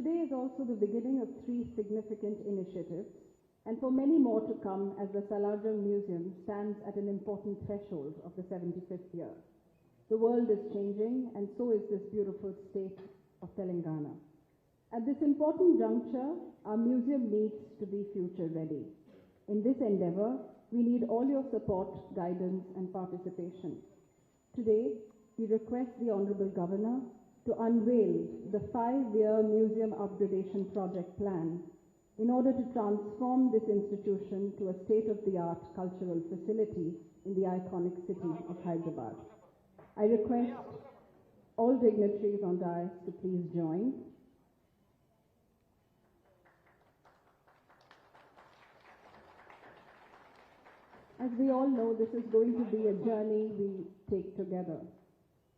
Today is also the beginning of 3 significant initiatives, and for many more to come as the Salarjung Museum stands at an important threshold of the 75th year. The world is changing, and so is this beautiful state of Telangana. At this important juncture, our museum needs to be future ready. In this endeavor, we need all your support, guidance, and participation. Today, we request the Honorable Governor to unveil the 5-year museum upgradation project plan in order to transform this institution to a state-of-the-art cultural facility in the iconic city of Hyderabad. I request all dignitaries on dais to please join. As we all know, this is going to be a journey we take together.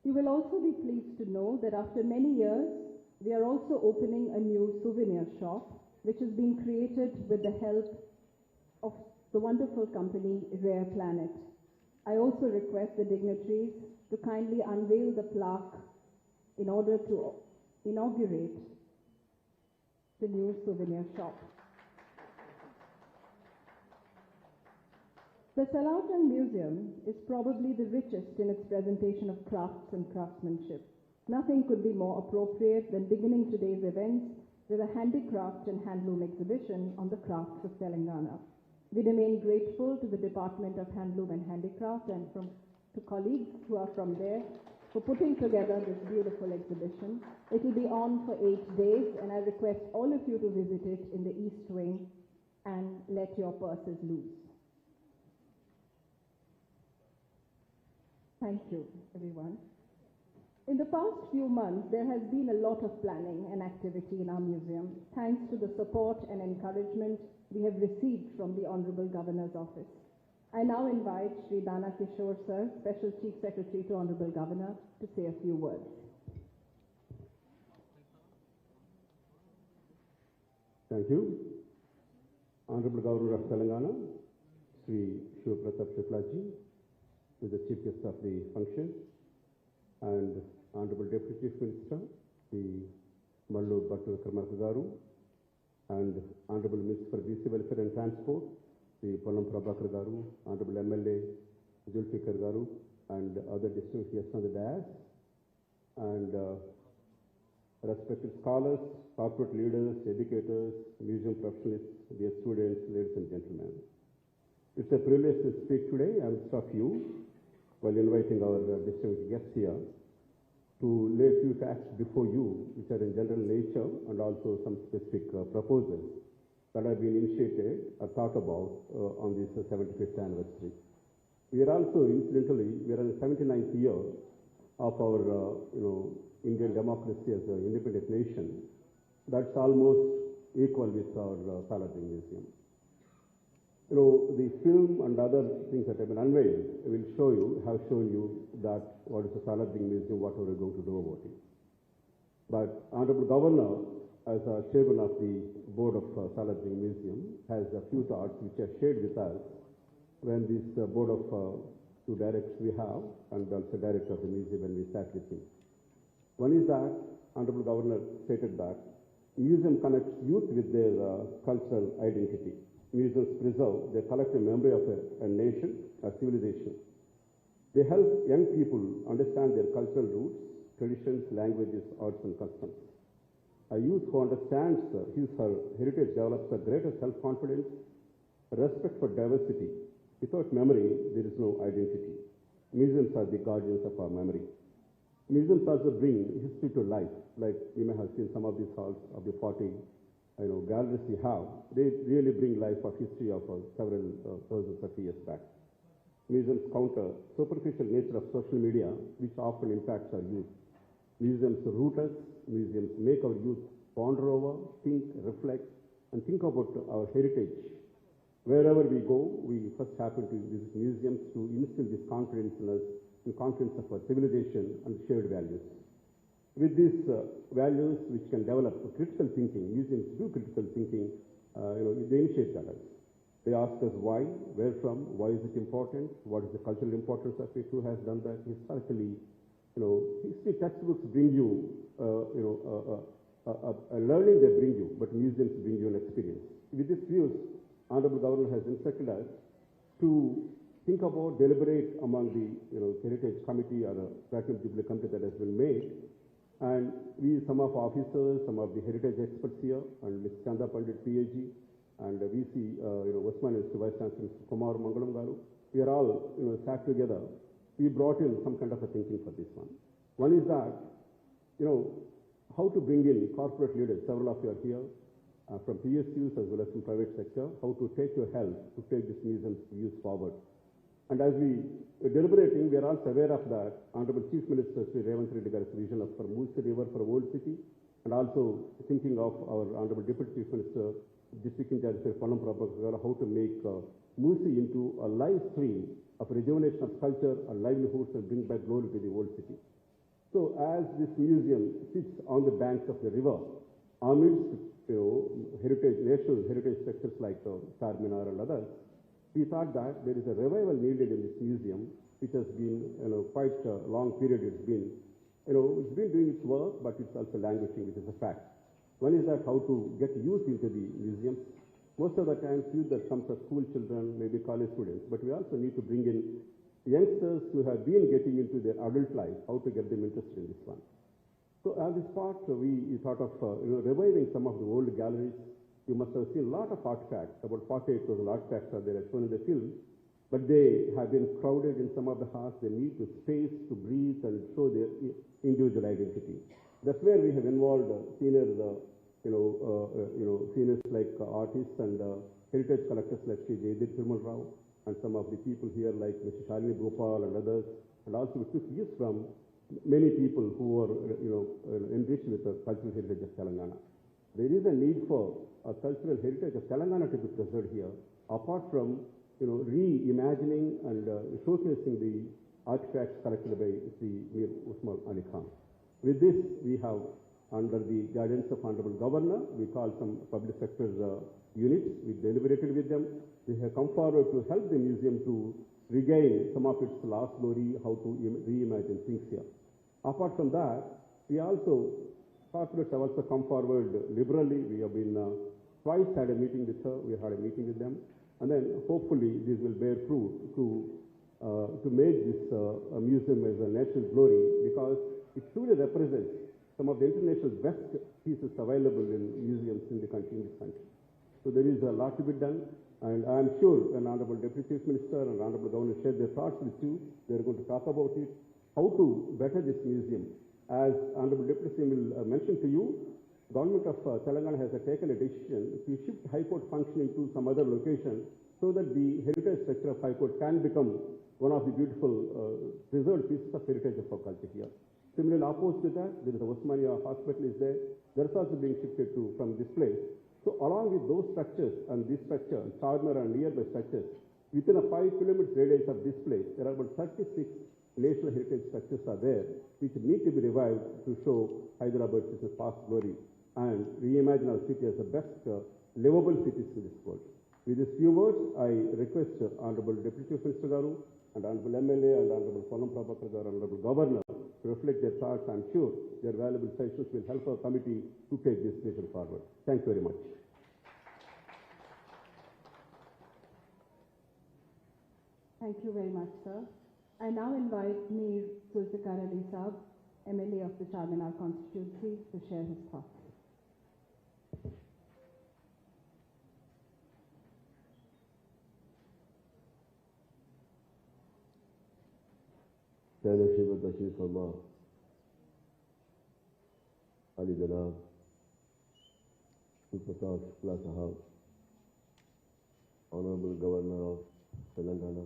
You will also be pleased to know that after many years, we are also opening a new souvenir shop, which has been created with the help of the wonderful company Rare Planet. I also request the dignitaries to kindly unveil the plaque in order to inaugurate the new souvenir shop. The Salarjung Museum is probably the richest in its presentation of crafts and craftsmanship. Nothing could be more appropriate than beginning today's events with a handicraft and handloom exhibition on the crafts of Telangana. We remain grateful to the Department of Handloom and Handicraft and to colleagues who are from there for putting together this beautiful exhibition. It will be on for 8 days, and I request all of you to visit it in the East Wing and let your purses loose. Thank you, everyone. In the past few months, there has been a lot of planning and activity in our museum, thanks to the support and encouragement we have received from the Honorable Governor's Office. I now invite Sri Dana Kishore Sir, Special Chief Secretary to Honorable Governor, to say a few words. Thank you. Honorable Governor of Telangana, Sri Shiv Pratap Shuklaji, who is the Chief Guest of the function, and Honorable Deputy Chief Minister, the Mallu Bhatti Vikramarka Garu, and Honorable Minister for BC Welfare and Transport, the Pollam Prabhakar Garu, Honorable MLA Zulfikar Garu, and other distinguished guests on the dais, and respected scholars, corporate leaders, educators, museum professionals, dear students, ladies and gentlemen. It's a privilege to speak today amidst of you while inviting our distinguished guests here to lay a few facts before you, which are in general nature, and also some specific proposals that have been initiated or thought about on this 75th anniversary. We are also, incidentally, we are in the 79th year of our, Indian democracy as an independent nation. That's almost equal with our Salarjung Museum. The film and other things that have been unveiled have shown you that what is the Salarjung Museum, what are we going to do about it. But Honorable Governor, as a chairman of the board of Salarjung Museum, has a few thoughts which are shared with us when this board of 2 directors we have, and also director of the museum when we sat with him. One is that Honorable Governor stated that museum connects youth with their cultural identity. Museums preserve the collective memory of a nation, a civilization. They help young people understand their cultural roots, traditions, languages, arts, and customs. A youth who understands his or her heritage develops a greater self-confidence, respect for diversity. Without memory, there is no identity. Museums are the guardians of our memory. Museums also bring history to life, like you may have seen some of these halls of the 40 galleries we have. They really bring life of history of several thousands of years back. Museums counter superficial nature of social media, which often impacts our youth. Museums root us. Museums make our youth ponder over, think, reflect, and think about our heritage. Wherever we go, we first happen to visit museums to instill this confidence in us, the confidence of our civilization and shared values. With these values, which can develop critical thinking, museums do critical thinking, they initiate that. They ask us why, where from, why is it important, what is the cultural importance of it, who has done that historically. History textbooks bring you, a learning they bring you, but museums bring you an experience. With these views, Honorable Governor has instructed us to think about, deliberate among the Heritage Committee or a Platinum Jubilee Committee that has been made. And some of officers, some of the heritage experts here, and Ms. Chanda Pandit, PhD, and we see, Osman Institute Vice Chancellor Mr. Kumar Mangalam Garu. We are all, sat together. We brought in some kind of a thinking for this one. One is that, how to bring in corporate leaders. Several of you are here from PSUs as well as from private sector. How to take your help to take this museum's views forward. And as we are deliberating, we are also aware of that Honorable Chief Minister Sri Revanth Reddy Garu's vision of for Moosi River for Old City, and also thinking of our Honorable Deputy Chief Minister, District in charge Sri Ponnam Prabhakar, how to make Moosi into a live stream of rejuvenation of culture and livelihoods and bring back glory to the old city. So as this museum sits on the banks of the river, amidst national heritage structures like Charminar and others, we thought that there is a revival needed in this museum, which has been, quite a long period. It's been doing its work, but it's also languishing, which is a fact. One is that how to get youth into the museums. Most of the times, youth that comes are school children, maybe college students, but we also need to bring in youngsters who have been getting into their adult life, how to get them interested in this one. So as this part, we thought of reviving some of the old galleries. You must have seen a lot of artifacts, about 48,000 artifacts are there as shown in the film, but they have been crowded in some of the halls. They need the space to breathe and show their individual identity. That's where we have involved seniors like artists and heritage collectors like Sri Jaydeep Thirumal Rao, and some of the people here like Mr. Shalini Gopal and others, and also we took views from many people who are enriched with the cultural heritage of Telangana. There is a need for a cultural heritage of Telangana to be preserved here, apart from reimagining and showcasing the artifacts collected by Sri Mir Usman Ali Khan. With this, we have, under the guidance of Honorable Governor, we called some public sector units. We deliberated with them. They have come forward to help the museum to regain some of its lost glory, how to reimagine things here. Apart from that, we also, corporates have also come forward liberally. We have been twice had a meeting with her. We had a meeting with them. And then hopefully this will bear fruit to make this museum as a national glory, because it truly represents some of the international best pieces available in museums in this country. So there is a lot to be done, and I am sure when Honorable Deputy Chief Minister and Honorable Governor share their thoughts with you, they are going to talk about it, how to better this museum. As Honorable Deputy CM will mention to you, Government of Telangana has taken a decision to shift High Court functioning to some other location so that the heritage structure of High Court can become one of the beautiful preserved pieces of heritage of our culture here. Similarly, opposed to that, there is a Osmania Hospital is there. That's also being shifted from this place. So along with those structures and this structure, Charminar and nearby structures, within a 5 kilometers radius of this place, there are about 36 national heritage structures are there, which need to be revived to show Hyderabad's past glory and reimagine our city as the best livable cities in this world. With these few words, I request Honorable Deputy Chief Minister Garu and Honorable MLA and Honorable Ponnam Prabhakar Garu and Honorable Governor to reflect their thoughts. I'm sure their valuable suggestions will help our committee to take this vision forward. Thank you very much. Thank you very much, sir. I now invite Mir Zulfikar Ali Saab, MLA of the Charminar constituency, to share his thoughts. Senator Shrimat Bashir Farma, Ali Janab, Pratap Shukla Sahab, Honorable Governor of Telangana,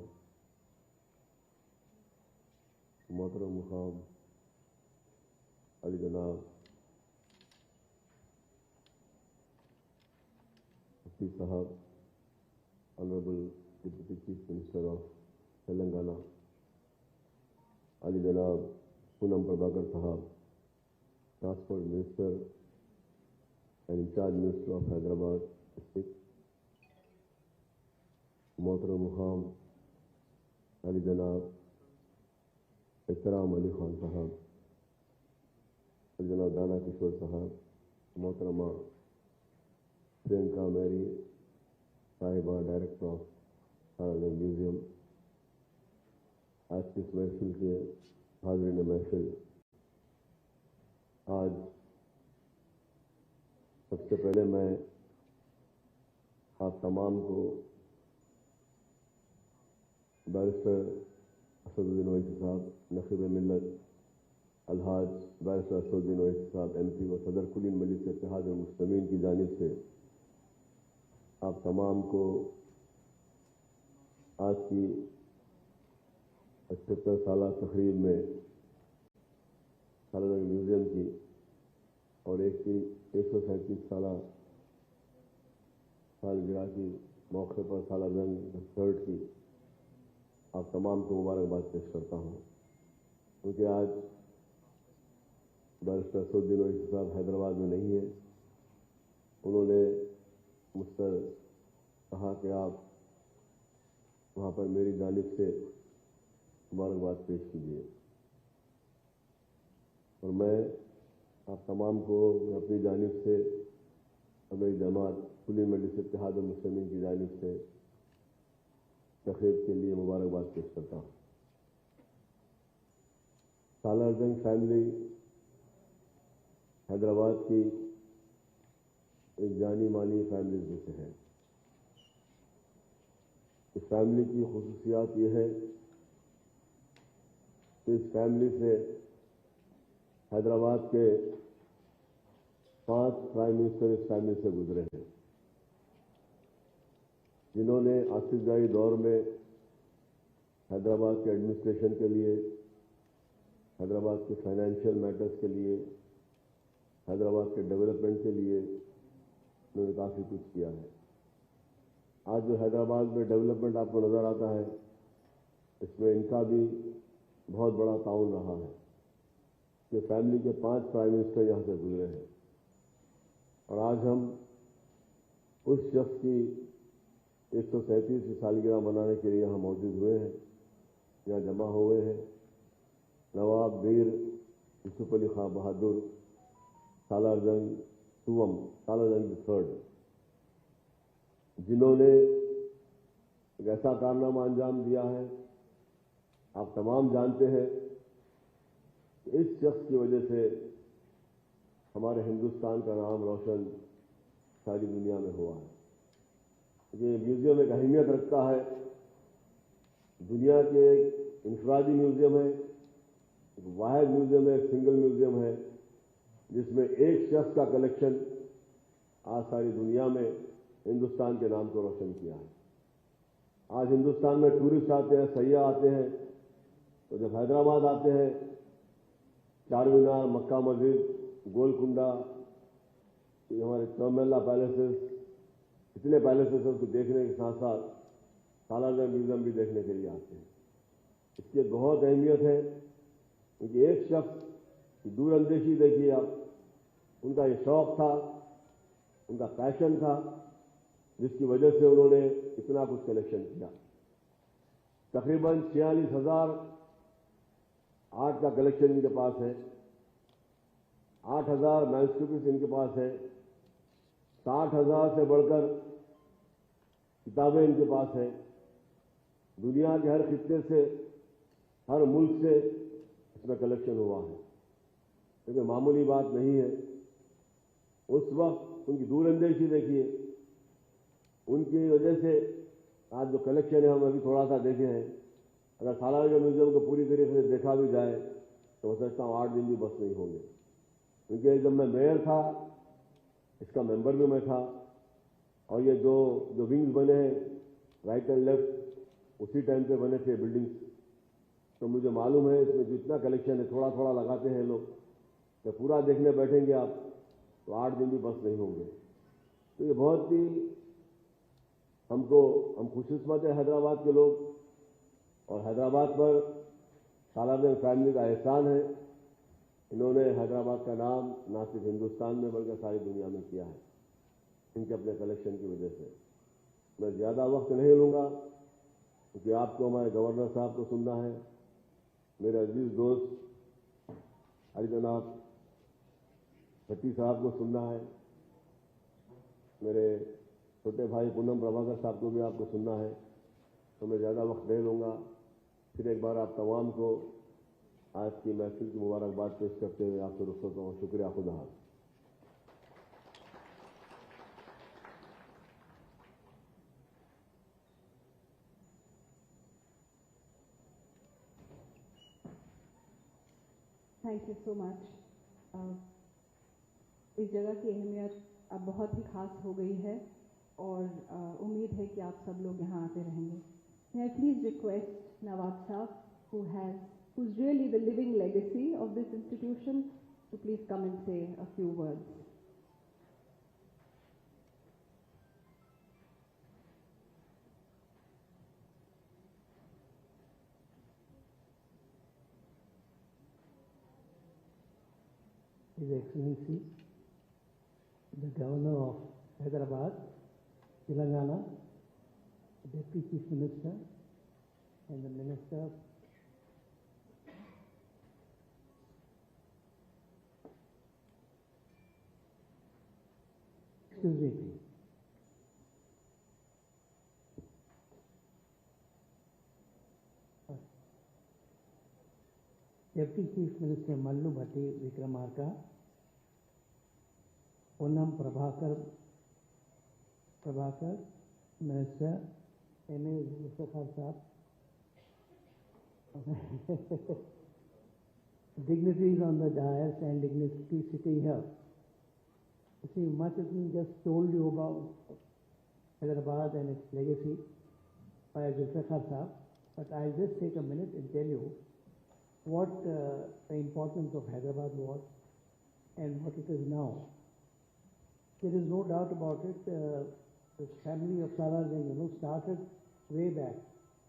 Mohtara Mukham, Ali Janab, Mufti Sahab, Honorable Deputy Chief Minister of Telangana, Ali Janab Ponnam Prabhakar Sahab, Transport Minister and in charge Minister of Hyderabad District, Mohtara Mukham, Ali Janab Ehtaram Ali Khan Sahab, Ali Janab Dana Kishore Sahab, मोहतरमा Priyanka Mary साहिबा, director of Salar Jung museum, आज की इस महफिल के हाज़रीन महफिल, आज सबसे पहले मैं आप तमाम को बैरिस्टर असदुद्दीन ओवैसी साहब, नक़ीब मिल्लत अलहाज बैरिस्टर असदुद्दीन ओवैसी साहब MP व सदर कुलीन मजलिस इत्तेहाद मुस्लिमीन की जानिब से आप तमाम को आज की 78 साला तकरीब में सालारजंग म्यूजियम की और 137 साला सालगिरह की मौके पर सालारजंग थर्ड की आप तमाम को मुबारकबाद पेश करता हूँ, क्योंकि आज बैरिस्टर असदुद्दीन ओवैसी साहब हैदराबाद में नहीं है। उन्होंने मुझसे कहा कि आप वहाँ पर मेरी जानिब से मुबारकबाद पेश कीजिए, और मैं आप तमाम को अपनी जानिब से और मेरी जमात कुलीन मजलिस इत्तेहाद मुस्लिमीन की जानिब से तक़रीब के लिए मुबारकबाद पेश करता हूँ। सालारजंग फैमिली हैदराबाद की एक जानी मानी फैमिली में से है। इस फैमिली की खुसूसियात ये है कि इस फैमिली से हैदराबाद के 5 प्राइम मिनिस्टर इस फैमिली से गुजरे हैं, जिन्होंने आसिफजाई दौर में हैदराबाद के एडमिनिस्ट्रेशन के लिए, हैदराबाद के फाइनेंशियल मैटर्स के लिए, हैदराबाद के डेवलपमेंट के लिए उन्होंने काफ़ी कुछ किया है। आज जो हैदराबाद में डेवलपमेंट आपको नज़र आता है, इसमें इनका भी बहुत बड़ा ताउन रहा है। ये फैमिली के 5 प्राइम मिनिस्टर यहाँ से गुजरे हैं, और आज हम उस शख्स की 137वीं सालगिरह मनाने के लिए यहाँ मौजूद हुए हैं, यहाँ जमा हुए हैं। नवाब वीर यूसुफ अली खां बहादुर सालारजंग टूअम, सालारजंग थर्ड, जिन्होंने एक ऐसा कारनामा अंजाम दिया है। आप तमाम जानते हैं कि इस शख्स की वजह से हमारे हिंदुस्तान का नाम रोशन सारी दुनिया में हुआ है। ये म्यूजियम एक अहमियत रखता है। दुनिया के एक इंफरादी म्यूजियम है, एक वाहिद म्यूजियम है, एक सिंगल म्यूजियम है, जिसमें एक शख्स का कलेक्शन आज सारी दुनिया में हिंदुस्तान के नाम को रोशन किया है। आज हिंदुस्तान में टूरिस्ट आते हैं, सयाह आते हैं, तो जब हैदराबाद आते हैं, चार मीनार, मक्का मस्जिद, गोलकुंडा, हमारे चौमेला पैलेसेस, इतने पैलेसेस उसको देखने के साथ साथ सालारजंग म्यूजियम भी देखने के लिए आते हैं। इसकी बहुत अहमियत है, क्योंकि एक शख्स की दूरअंदेशी देखिए आप, उनका ये शौक था, उनका पैशन था, जिसकी वजह से उन्होंने इतना कुछ कलेक्शन किया। तकरीबन 46,000 आर्ट का कलेक्शन इनके पास है, 8,000 मैन्युस्क्रिप्ट्स इनके पास है, 60,000 से बढ़कर किताबें इनके पास है। दुनिया के हर खित्ते से, हर मुल्क से इसमें कलेक्शन हुआ है, क्योंकि मामूली बात नहीं है। उस वक्त उनकी दूरअंदेशी देखिए, उनकी वजह से आज जो कलेक्शन है हम अभी थोड़ा सा देखे हैं। अगर सालारजंग म्यूजियम को पूरी तरीके से देखा भी जाए तो मैं समझता हूँ 8 दिन भी बस नहीं होंगे, क्योंकि जब मैं मेयर था, इसका मेंबर भी मैं था, और ये जो विंग्स बने हैं राइट एंड लेफ्ट, उसी टाइम पे बने थे बिल्डिंग्स। तो मुझे मालूम है इसमें जितना कलेक्शन है, थोड़ा थोड़ा लगाते हैं लोग, तो पूरा देखने बैठेंगे आप तो 8 दिन भी बस नहीं होंगे। तो ये बहुत ही हम खुशकिस्मत है हैदराबाद के लोग, और हैदराबाद पर सालारजंग फैमिली का एहसान है। इन्होंने हैदराबाद का नाम ना सिर्फ हिंदुस्तान में बल्कि सारी दुनिया में किया है, इनके अपने कलेक्शन की वजह से। मैं ज़्यादा वक्त नहीं लूँगा, क्योंकि आपको हमारे गवर्नर साहब को सुनना है। मेरे अजीज दोस्त अली जनाब भट्टी साहब को सुनना है, मेरे छोटे भाई पूनम प्रभाकर साहब को भी आपको सुनना है, तो मैं ज़्यादा वक्त नहीं लूँगा। फिर एक बार आप तमाम को आज की महफिल की मुबारकबाद पेश करते हुए आपसे रुखसत हूँ। शुक्रिया, खुदा हाफ़िज़। Thank you so much. इस जगह की अहमियत अब बहुत ही खास हो गई है और उम्मीद है कि आप सब लोग यहाँ आते रहेंगे। May I please request Nawab Sahab, who's really the living legacy of this institution, to please come and say a few words. His Excellency, the Governor of Hyderabad, Telangana, Deputy Chief Minister, and the Minister, excuse me, please. Deputy Chief Minister Mallu Bhatti Vikramarka, Onam Prabhakar, Minister M.A. Zulfikar Saab, dignitaries on the dais and dignitaries sitting here. You see, much has been just told you about Hyderabad and its legacy by Zulfikar Saab, but I'll just take a minute and tell you what the importance of Hyderabad was and what it is now. There is no doubt about it. The family of Salarjung, started way back,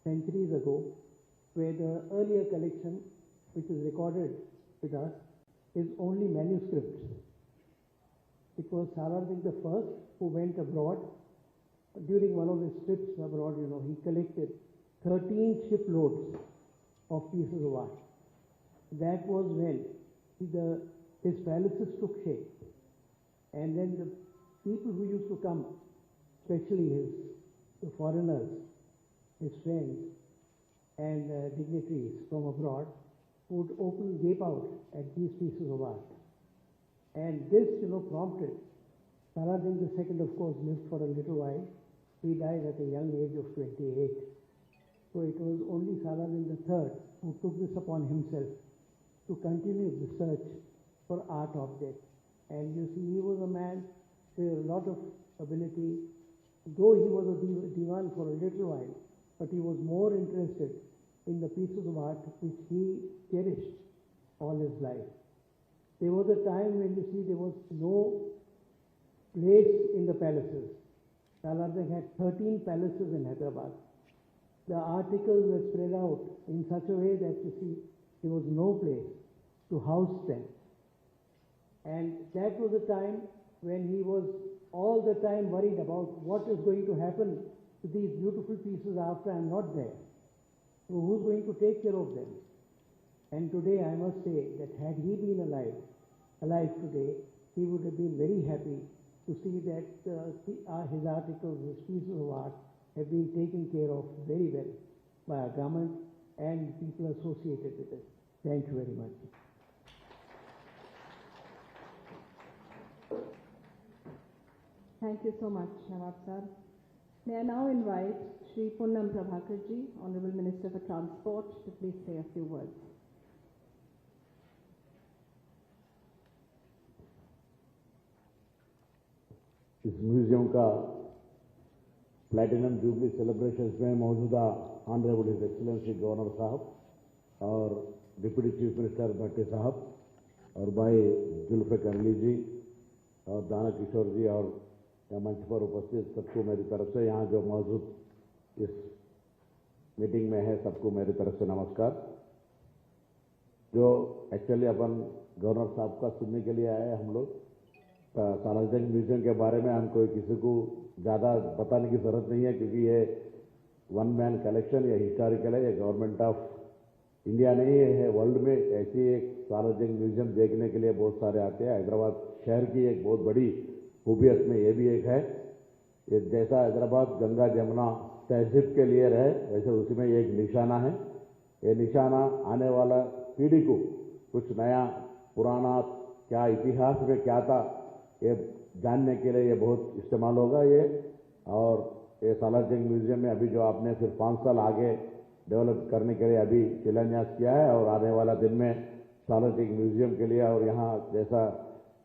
centuries ago, where the earlier collection, which is recorded with us, is only manuscripts. It was Salarjung the first who went abroad. During one of his trips abroad, he collected 13 shiploads of pieces of art. That was when his palaces took shape. And then the people who used to come, especially the foreigners, his friends, and dignitaries from abroad, would gape out at these pieces of art. And this, prompted Salarjung II, of course, lived for a little while. He died at a young age of 28. So it was only Salarjung III who took this upon himself to continue the search for art objects. And you see, he was a man with a lot of ability. Though he was a diwan for a little while, but he was more interested in the pieces of art which he cherished all his life. There was a time when, you see, there was no place in the palaces. Salarjung had 13 palaces in Hyderabad. The articles were spread out in such a way that, you see, there was no place to house them. And that was a time when he was all the time worried about what is going to happen to these beautiful pieces after I'm not there. So who's going to take care of them? And today I must say that had he been alive today, he would have been very happy to see that his articles, his pieces of art have been taken care of very well by our government and people associated with it. Thank you very much. Thank you so much, Nawab Sahab. May I now invite Shri Poonam Prabhakarji, Honorable Minister for Transport, to please say a few words. इस museum का platinum jubilee celebrations में मौजूदा honourable his excellency governor साहब और deputy chief minister भट्टी साहब और भाई जुल्फिकार अली जी और दाना किशोर जी और या मंच पर उपस्थित सबको मेरी तरफ से, यहाँ जो मौजूद इस मीटिंग में है सबको मेरी तरफ से नमस्कार। जो एक्चुअली अपन गवर्नर साहब का सुनने के लिए आए हम लोग, सालारजंग म्यूजियम के बारे में हमको किसी को ज़्यादा बताने की ज़रूरत नहीं है, क्योंकि ये वन मैन कलेक्शन, ये हिस्टोरिकल है, ये गवर्नमेंट ऑफ इंडिया नहीं है, वर्ल्ड में ऐसी एक सार्वजनिक म्यूजियम देखने के लिए बहुत सारे आते हैं। हैदराबाद शहर की एक बहुत बड़ी खूबियत में ये भी एक है। ये जैसा हैदराबाद गंगा जमुना तहजीब के लिए रहे, वैसे उसी में एक निशाना है। ये निशाना आने वाला पीढ़ी को कुछ नया पुराना क्या इतिहास में क्या था ये जानने के लिए ये बहुत इस्तेमाल होगा ये। और ये सालारजंग म्यूजियम में अभी जो आपने फिर 5 साल आगे डेवलप करने के लिए अभी शिलान्यास किया है, और आने वाला दिन में सालारजंग म्यूजियम के लिए, और यहाँ जैसा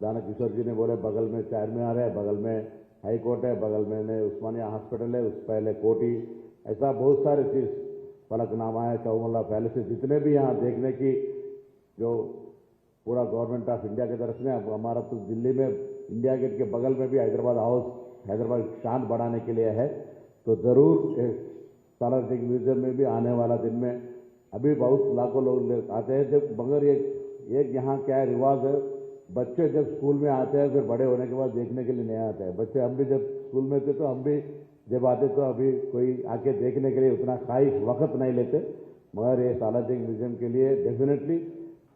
दाना किशोर जी ने बोले बगल में चारमीनार है, बगल में हाई कोर्ट है, बगल में उस्मानिया हॉस्पिटल है, उस पहले कोटी, ऐसा बहुत सारे चीज़, फलकनामा है, चौमल्ला पैलेस, जितने भी यहाँ देखने की जो पूरा गवर्नमेंट ऑफ इंडिया की तरफ से। अब हमारा तो दिल्ली में इंडिया गेट के बगल में भी हैदराबाद हाउस, हैदराबाद शान बढ़ाने के लिए है। तो ज़रूर सालारजंग म्यूजियम में भी आने वाला दिन में अभी बहुत लाखों लोग आते हैं। जब मगर एक यहाँ क्या है रिवाज है, बच्चे जब स्कूल में आते हैं फिर बड़े होने के बाद देखने के लिए नहीं आते हैं। बच्चे हम भी जब स्कूल में थे तो हम भी जब आते तो अभी कोई आके देखने के लिए उतना खास वक्त नहीं लेते। मगर ये सालारजंग म्यूजियम के लिए डेफिनेटली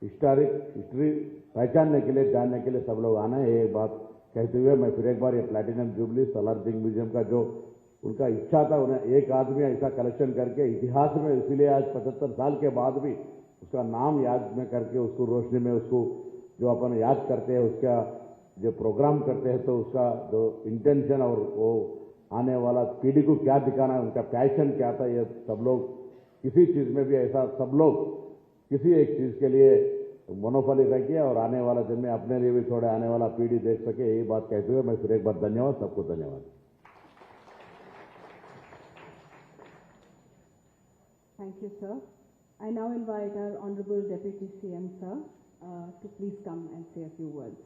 हिस्ट्री पहचानने के लिए, जानने के लिए सब लोग आना है। ये बात कहते हुए मैं फिर एक बार ये प्लैटिनम जुबली सालारजंग म्यूजियम का जो उनका इच्छा था, उन्हें एक आदमी ऐसा कलेक्शन करके इतिहास में, इसीलिए आज 75 साल के बाद भी उसका नाम याद में करके उसको रोशनी में उसको जो अपन याद करते हैं, उसका जो प्रोग्राम करते हैं, तो उसका जो इंटेंशन और वो आने वाला पीढ़ी को क्या दिखाना है, उनका पैशन क्या था, ये सब लोग किसी चीज़ में भी ऐसा सब लोग किसी एक चीज़ के लिए मोनोपोली रखिए, और आने वाला दिन में अपने लिए भी थोड़े आने वाला पीढ़ी देख सके, यही बात कहते हुए मैं फिर एक बार धन्यवाद, सबको धन्यवाद। Thank you, sir. I now invite our Honorable Deputy CM, sir, to please come and say a few words.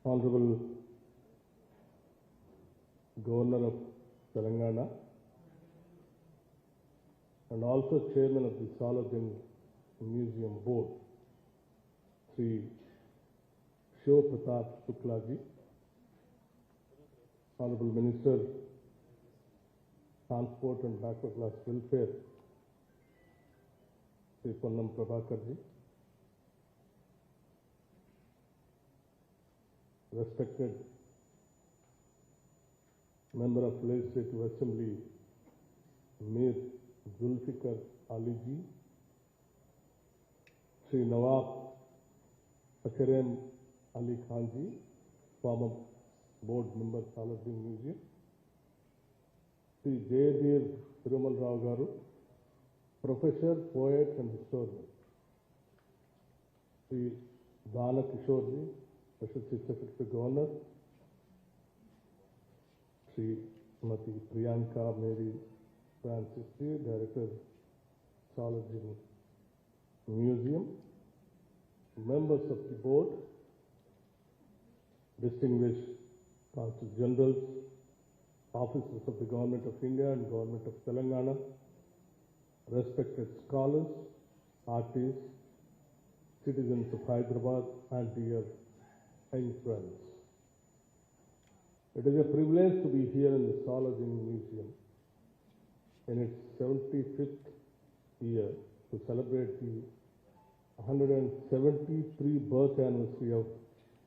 Honorable Governor of Telangana and also Chairman of the Salarjung Museum Board, Sri Shiv Pratap Shukla ji, Honorable Minister, Transport and Backward Class Welfare, Sri Ponnam Prabhakar ji, respected Member of Legislative Assembly, Mir Zulfikar Ali ji, Sri Nawab Akram Ali Khan ji, former board member, Salarjung Museum, Sri Jayadev Thirumal Rao Garu, professor, poet and historian, Sri Dana Kishore ji, Special Chief Secretary Governor, Srimati Priyanka Mary Francis ji, Director, Salarjung Museum, members of the board, distinguished Consul Generals, officers of the Government of India and Government of Telangana, respected scholars, artists, citizens of Hyderabad, and dear young friends. It is a privilege to be here in the Salarjung Museum in its 75th year to celebrate the 173 birth anniversary of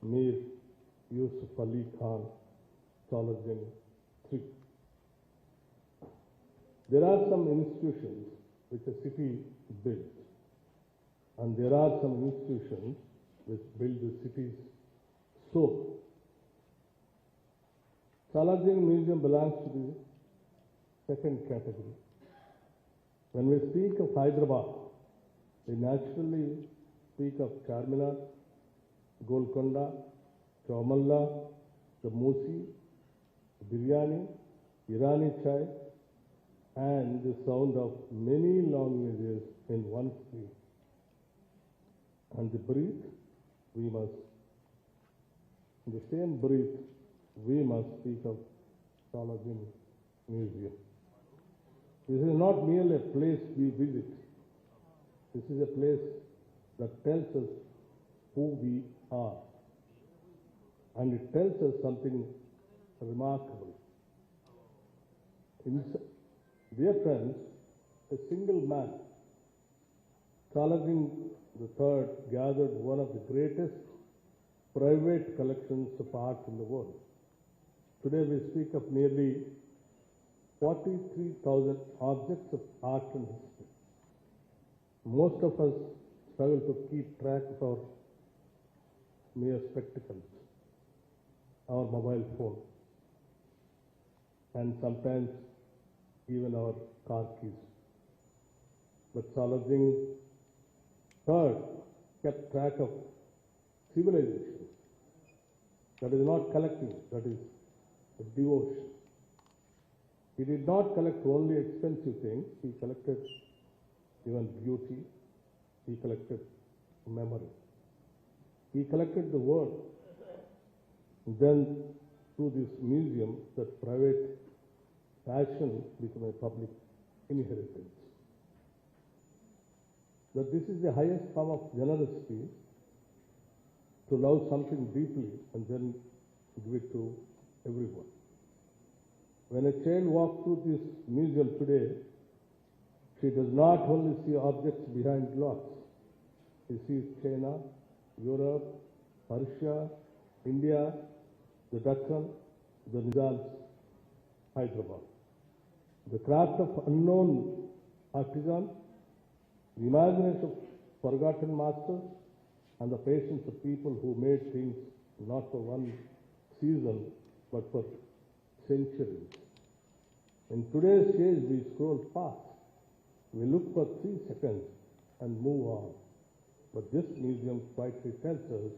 Mir Yusuf Ali Khan, Salarjung III. There are some institutions which a city builds, and there are some institutions which build the city's soul. Salarjung Museum belongs to the second category. When we speak of Hyderabad, we naturally speak of Charminar, Golconda, Chowmalla, the Musi, Biryani, Irani chai, and the sound of many languages in one street. And the breath, we must, in the same breath, we must speak of Salarjung Museum. This is not merely a place we visit. This is a place that tells us who we are. And it tells us something remarkable. Dear friends, a single man, Salajing III, gathered one of the greatest private collections of art in the world. Today we speak of nearly 43,000 objects of art and history. Most of us struggle to keep track of our mere spectacles, our mobile phone, and sometimes even our car keys. But Salajing III kept track of civilization. That is not collecting, that is a devotion. He did not collect only expensive things, he collected even beauty, he collected memory. He collected the world. Then, through this museum, that private passion became a public inheritance. That this is the highest form of generosity, to love something deeply and then give it to everyone. When a child walks through this museum today, she does not only see objects behind glass. She sees China, Europe, Persia, India, the Deccan, the Nizam's Hyderabad. The craft of unknown artisans, the imagination of forgotten masters, and the patience of people who made things not for one season, but for centuries. In today's age, we scroll fast. We look for 3 seconds and move on. But this museum quietly tells us,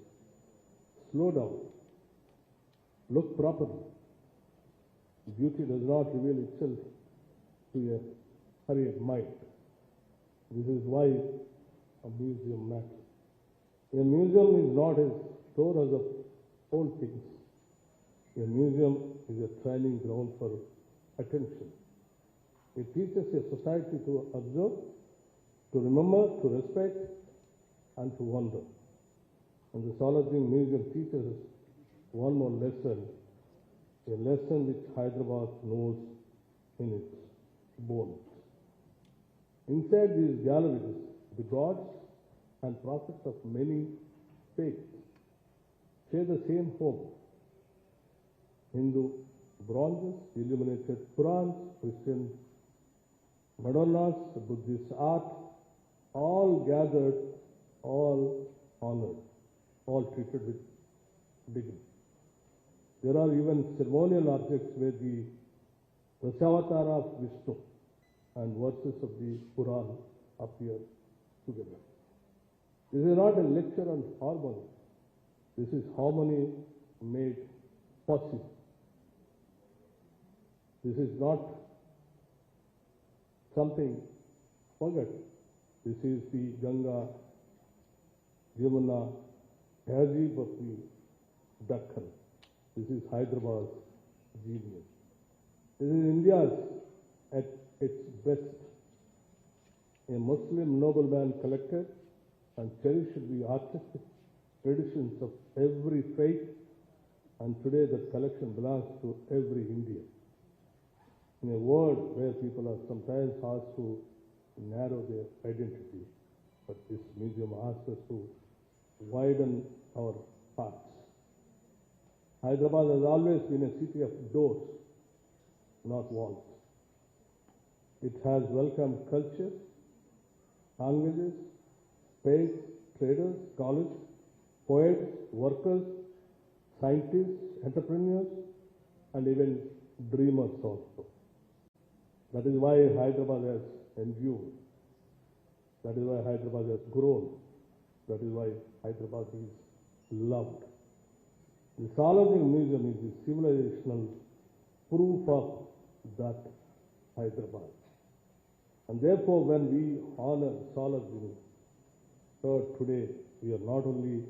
slow down, look properly. Beauty does not reveal itself to a hurried mind. This is why a museum matters. A museum is not a storehouse of old things. A museum is a training ground for attention. It teaches a society to observe, to remember, to respect, and to wonder. And the Salajing Museum teaches us one more lesson, a lesson which Hyderabad knows in its bones. Inside these galleries, the gods and prophets of many faiths share the same home. Hindu bronzes, illuminated Qurans, Christian Madonnas, Buddhist art, all gathered, all honored, all treated with dignity. There are even ceremonial objects where the Dasavatara of Vishnu and verses of the Quran appear together. This is not a lecture on harmony. This is harmony made possible. This is not something forgotten. This is the Ganga, Yamuna, Tehzeeb of the Deccan. This is Hyderabad's genius. This is India's at its best. A Muslim nobleman collected and cherished the artistic traditions of every faith, and today that collection belongs to every Indian. In a world where people are sometimes asked to narrow their identity, but this museum asks us to widen our hearts. Hyderabad has always been a city of doors, not walls. It has welcomed culture, languages, space, traders, scholars, poets, workers, scientists, entrepreneurs, and even dreamers also. That is why Hyderabad has endured. That is why Hyderabad has grown. That is why Hyderabad is loved. The Salajing Museum is the civilizational proof of that Hyderabad. And therefore, when we honor Salajing III today, we are not only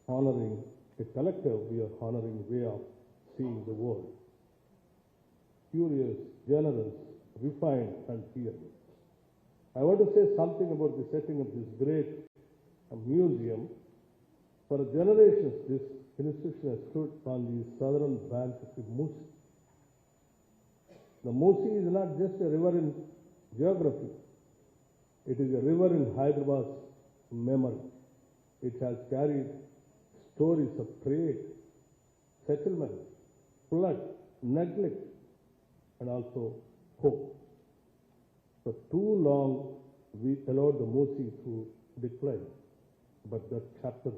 honoring a collector, we are honoring a way of seeing the world. curious, generous, refined, and fearless. I want to say something about the setting of this great museum. For generations, this institution has stood on the southern bank of the Musi. The Musi is not just a river in geography. It is a river in Hyderabad's memory. It has carried stories of trade, settlement, flood, neglect, and also hope. For too long, we allowed the Musi to decline, but that chapter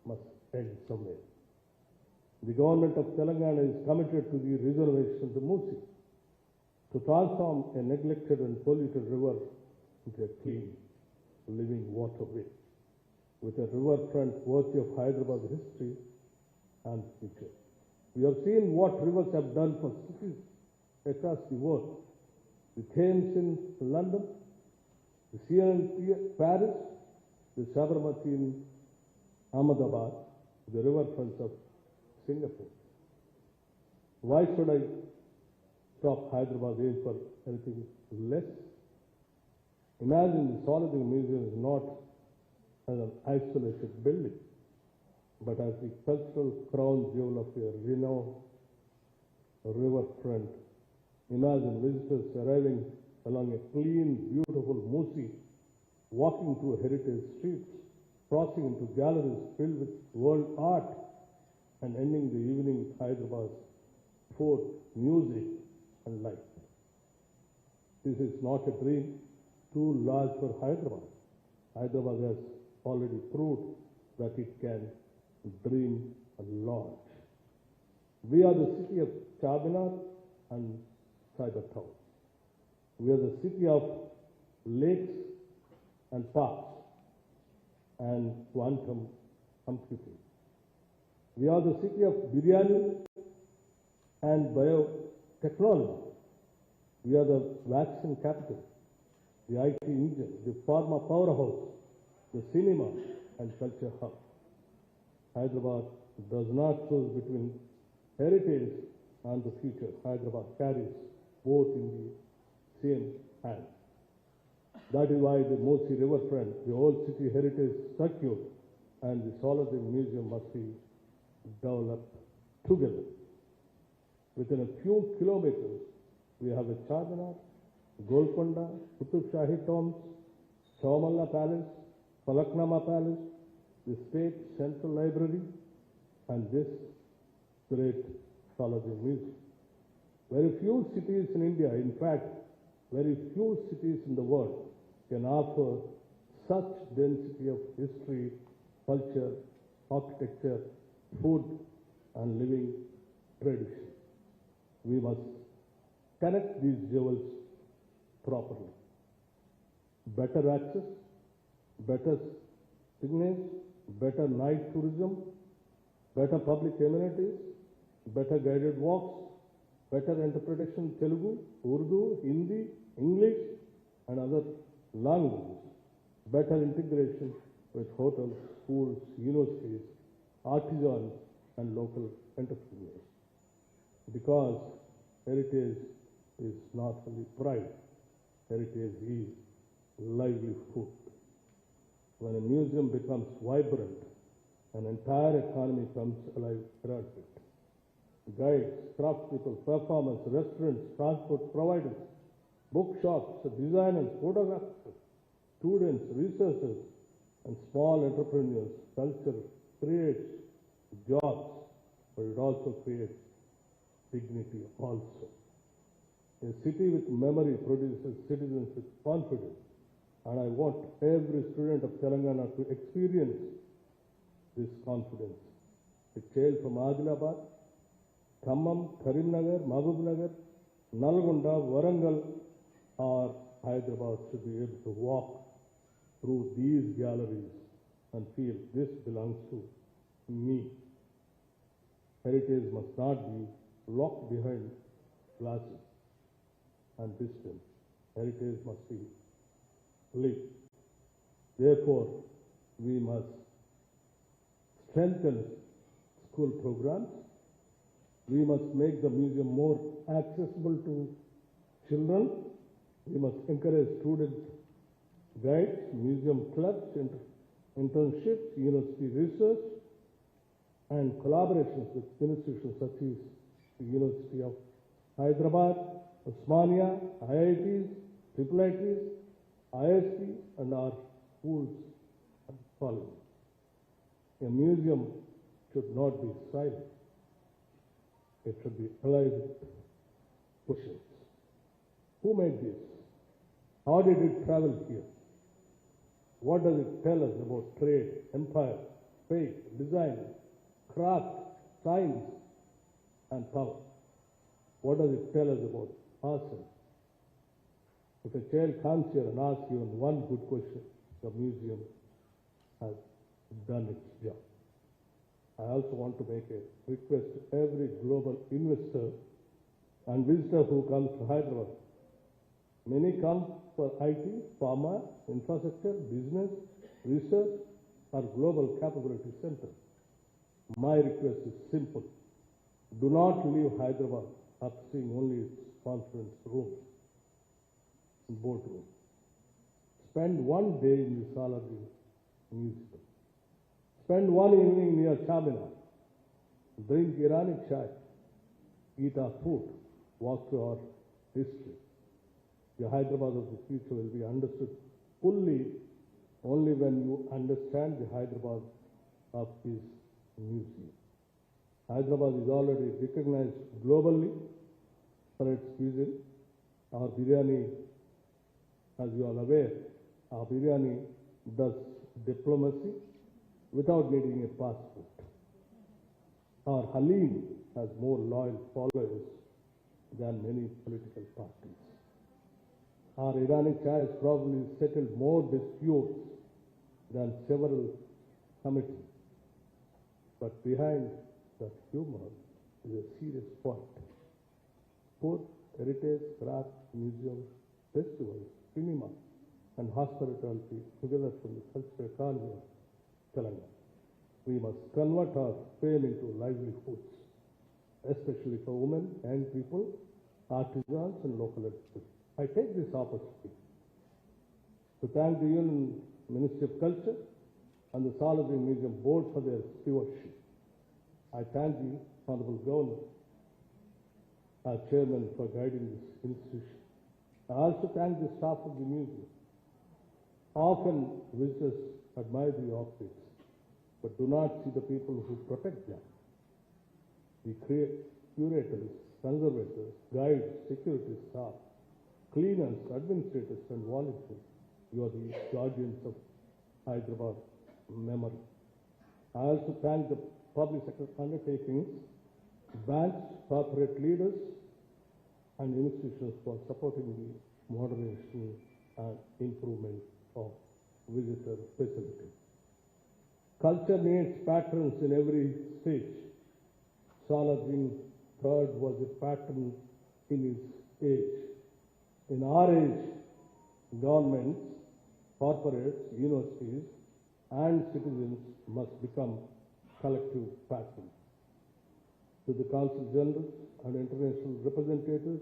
must end somewhere. The government of Telangana is committed to the reservation of the Musi, to transform a neglected and polluted river into a clean, living waterway, with a riverfront worthy of Hyderabad history and future. We have seen what rivers have done for cities across the world. The Thames in London, the Seine in Paris, the Sabarmati in Ahmedabad, the riverfronts of Singapore. Why should I stop Hyderabad aim for anything less? Imagine the Salajing Museum is not as an isolated building, but as the cultural crown jewel of a renowned riverfront. Imagine visitors arriving along a clean, beautiful Musi, walking through heritage streets, crossing into galleries filled with world art, and ending the evening with Hyderabad's food, music, and light. This is not a dream too large for Hyderabad. Hyderabad has already proved that it can dream large. We are the city of Charminar and Cyber Town. We are the city of lakes and parks and quantum computing. We are the city of biryani and biotechnology. We are the vaccine capital, the IT engine, the pharma powerhouse, the cinema and culture hub. Hyderabad does not choose between heritage and the future. Hyderabad carries both in the same hand. That is why the Musi riverfront, the old city heritage circuit, and the Salajing Museum must be developed together. Within a few kilometers, we have a Charminar, Golconda, Qutub Shahi tombs, Chowmalla Palace, Falaknama Palace, the State Central Library, and this great Salajing Museum. Very few cities in India, in fact, very few cities in the world can offer such density of history, culture, architecture, food, and living tradition. We must connect these jewels properly. Better access, better signage, better night tourism, better public amenities, better guided walks, better interpretation Telugu, Urdu, Hindi, English, and other languages, better integration with hotels, schools, universities, artisans, and local entrepreneurs. Because heritage is not only pride, heritage is livelihood. When a museum becomes vibrant, an entire economy comes alive around it. Guides, craftspeople, performers, restaurants, transport providers, bookshops, designers, photographers, students, researchers, and small entrepreneurs. Culture creates jobs, but it also creates dignity also. A city with memory produces citizens with confidence, and I want every student of Telangana to experience this confidence. A child from Adilabad, Khammam, Karimnagar, Mahbubnagar, Nalgonda, Warangal, or Hyderabad should be able to walk through these galleries and feel this belongs to me. Heritage must not be locked behind glasses and distance. Heritage must be lived. Therefore, we must strengthen school programs, We must make the museum more accessible to children. We must encourage student guides, museum clubs, internships, university research, and collaborations with institutions such as the University of Hyderabad, Osmania, IITs, IIITs, ISP, and our schools and colleges. A museum should not be silent. It should be alive with questions. Who made this? How did it travel here? What does it tell us about trade, empire, faith, design, craft, science, and power? What does it tell us about ourselves? If a child comes here and asks you one good question, the museum has done its job. I also want to make a request to every global investor and visitor who comes to Hyderabad. Many come for IT, pharma, infrastructure, business, research, or global capability centers. My request is simple. Do not leave Hyderabad after seeing only its conference rooms and boardrooms. Spend one day in the Salaji Museum. Spend one evening near Charminar. Drink Iranic chai. Eat our food. Walk through our history. The Hyderabad of the future will be understood fully only when you understand the Hyderabad of this museum. Hyderabad is already recognized globally for its cuisine. Our biryani, as you are aware, our biryani does diplomacy without needing a passport. Our Halim has more loyal followers than many political parties. Our Iranic chai has probably settled more disputes than several committees. But behind that humor is a serious point. Food, heritage, craft, museums, festivals, cinema, and hospitality together from the cultural economy of Telangana. We must convert our fame into livelihoods, especially for women, young people, artisans, and local educators. I take this opportunity to thank the Union Ministry of Culture and the Salaji Museum Board for their stewardship. I thank the Honorable Governor, our Chairman, for guiding this institution. I also thank the staff of the museum. Often visitors admire the objects, but do not see the people who protect them. The curators, conservators, guides, security staff, cleaners, administrators, and volunteers. You are the guardians of Hyderabad memory. I also thank the public sector undertakings, banks, corporate leaders, and institutions for supporting the modernization and improvement of visitor facilities. Culture needs patrons in every stage. Salaji III was a patron in his age. In our age, governments, corporates, universities, and citizens must become collective patrons. To the Consul Generals and international representatives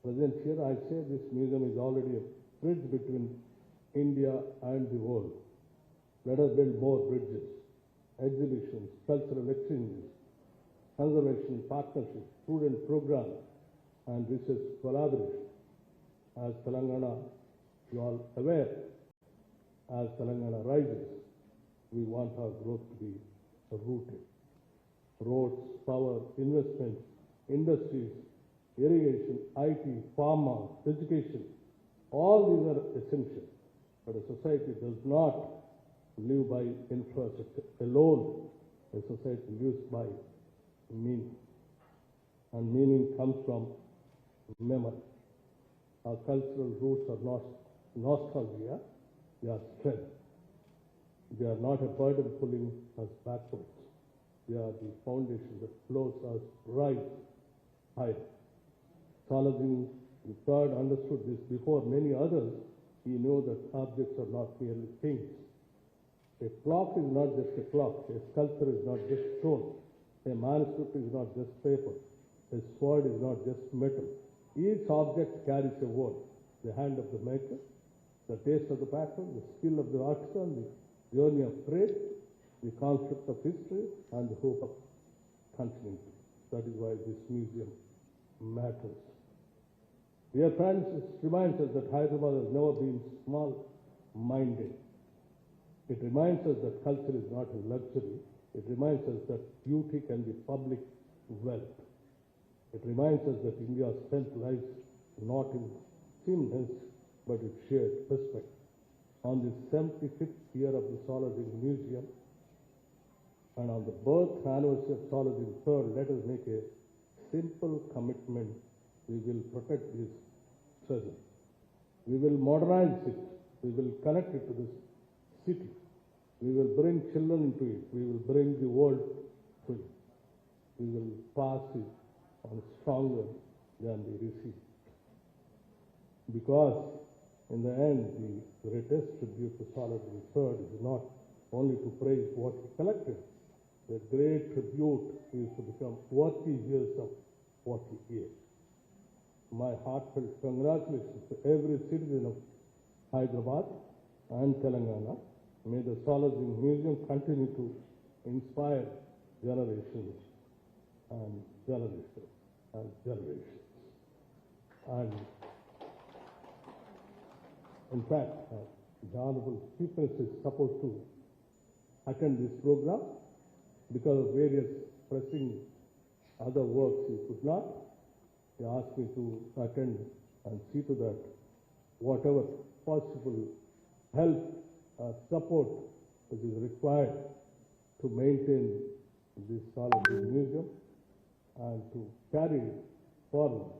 present here, I say this museum is already a bridge between India and the world. Let us build more bridges, exhibitions, cultural exchanges, conservation partnerships, student programs, and research collaboration. As Telangana, you are aware, as Telangana rises, we want our growth to be rooted. Roads, power, investments, industries, irrigation, IT, pharma, education, all these are essential. But a society does not live by infrastructure alone. A society lives by meaning. And meaning comes from memory. Our cultural roots are not nostalgia, they are strength. They are not a burden pulling us backwards. They are the foundation that floats us right high. Salaji III understood this before many others. He knew that objects are not merely things. A clock is not just a clock. A sculpture is not just stone. A manuscript is not just paper. A sword is not just metal. Each object carries a word. The hand of the maker, the taste of the pattern, the skill of the artisan, the journey of trade, the conflict of history, and the hope of continuity. That is why this museum matters. Dear friends, it reminds us that Hyderabad has never been small-minded. It reminds us that culture is not a luxury. It reminds us that beauty can be public wealth. It reminds us that India's strength lies not in sameness, but in shared respect. On the 75th year of the Salarjung Museum, and on the birth anniversary of Salarjung III, let us make a simple commitment. We will protect this treasure. We will modernize it. We will connect it to this city. We will bring children into it. We will bring the world to it. We will pass it on stronger than we received. Because in the end, the greatest tribute to Salarjung III is not only to praise what he collected. The great tribute is to become worthy heirs of what he gave. My heartfelt congratulations to every citizen of Hyderabad and Telangana. May the Salarjung Museum continue to inspire generations and generations and generations. And in fact, the Honorable Chief Minister is supposed to attend this program. Because of various pressing other works he could not. He asked me to attend and see to that whatever possible help or support which is required to maintain this Salarjung Museum and to carry it forward.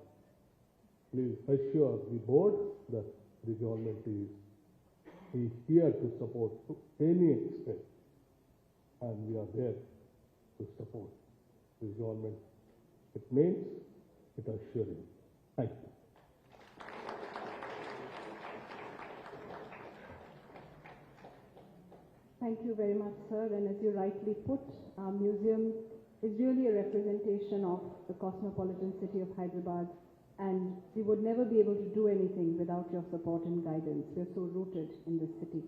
Please assure the board that the government is here to support to any extent, and we are there to support this government. It means it assuring. Thank you. Thank you very much, sir. And as you rightly put, our museum is really a representation of the cosmopolitan city of Hyderabad, and we would never be able to do anything without your support and guidance. We are so rooted in this city.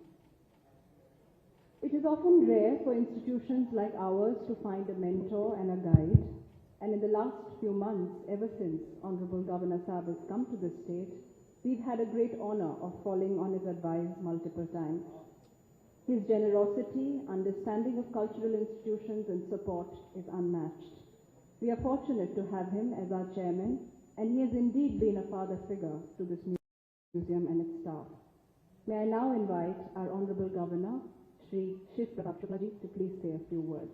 It is often rare for institutions like ours to find a mentor and a guide, and in the last few months, ever since Honorable Governor Saab has come to the state, we've had a great honor of falling on his advice multiple times. His generosity, understanding of cultural institutions and support is unmatched. We are fortunate to have him as our chairman, and he has indeed been a father figure to this museum and its staff. May I now invite our Honorable Governor, Shri Shiv Pratap Shuklaji, to please say a few words.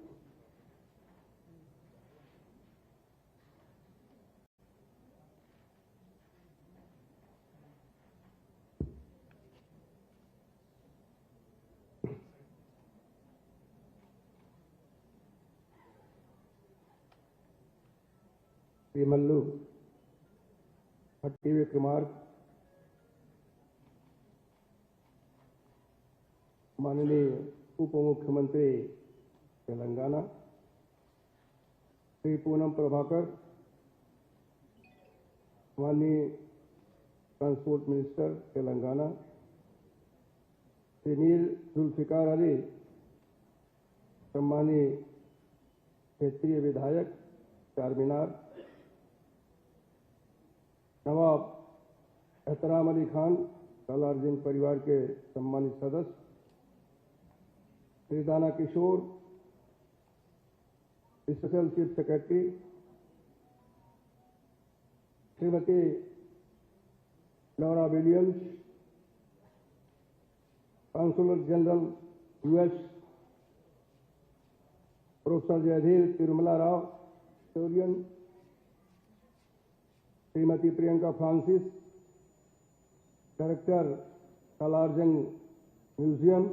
Shri Mallu Bhatti Vikramarka, माननीय उप मुख्यमंत्री तेलंगाना श्री पूनम प्रभाकर, माननीय transport minister Telangana Shri Mir Zulfikar Ali, सम्मानीय क्षेत्रीय विधायक चारमीनार, नवाब एहतराम अली खान, सालारजंग परिवार के सम्मानित सदस्य Shri Dana Kishore, special chief secretary Shrimati Nora Williams, counsellor general US professor Jaidheer Tirumala Rao, historian Shrimati Priyanka Francis, director Salarjung museum,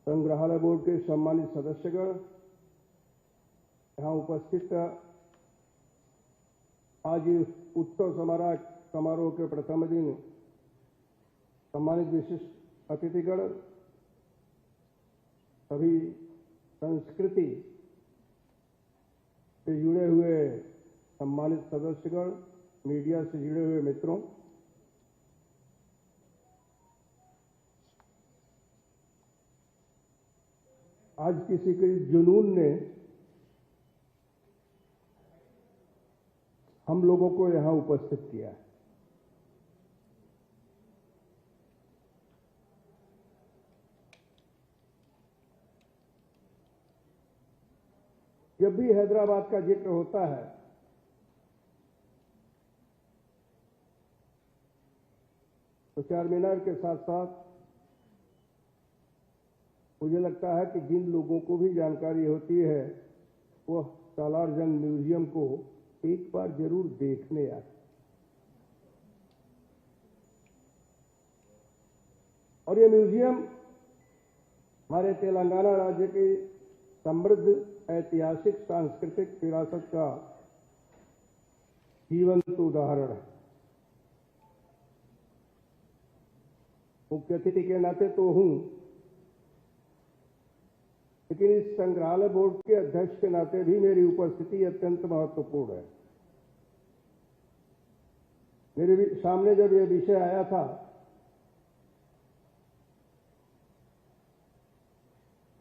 संग्रहालय बोर्ड के सम्मानित सदस्यगण, यहाँ उपस्थित आज इस उत्सव समारोह के प्रथम दिन सम्मानित विशिष्ट अतिथिगण, सभी संस्कृति से जुड़े हुए सम्मानित सदस्यगण, मीडिया से जुड़े हुए मित्रों, आज किसी के जुनून ने हम लोगों को यहां उपस्थित किया है। जब भी हैदराबाद का जिक्र होता है तो चार मीनार के साथ साथ मुझे लगता है कि जिन लोगों को भी जानकारी होती है वह सालार जंग म्यूजियम को एक बार जरूर देखने आए। और ये म्यूजियम हमारे तेलंगाना राज्य की समृद्ध ऐतिहासिक सांस्कृतिक विरासत का जीवंत उदाहरण है। मुख्य अतिथि के नाते तो हूं, लेकिन इस संग्रहालय बोर्ड के अध्यक्ष के नाते भी मेरी उपस्थिति अत्यंत महत्वपूर्ण है। मेरे सामने जब यह विषय आया था,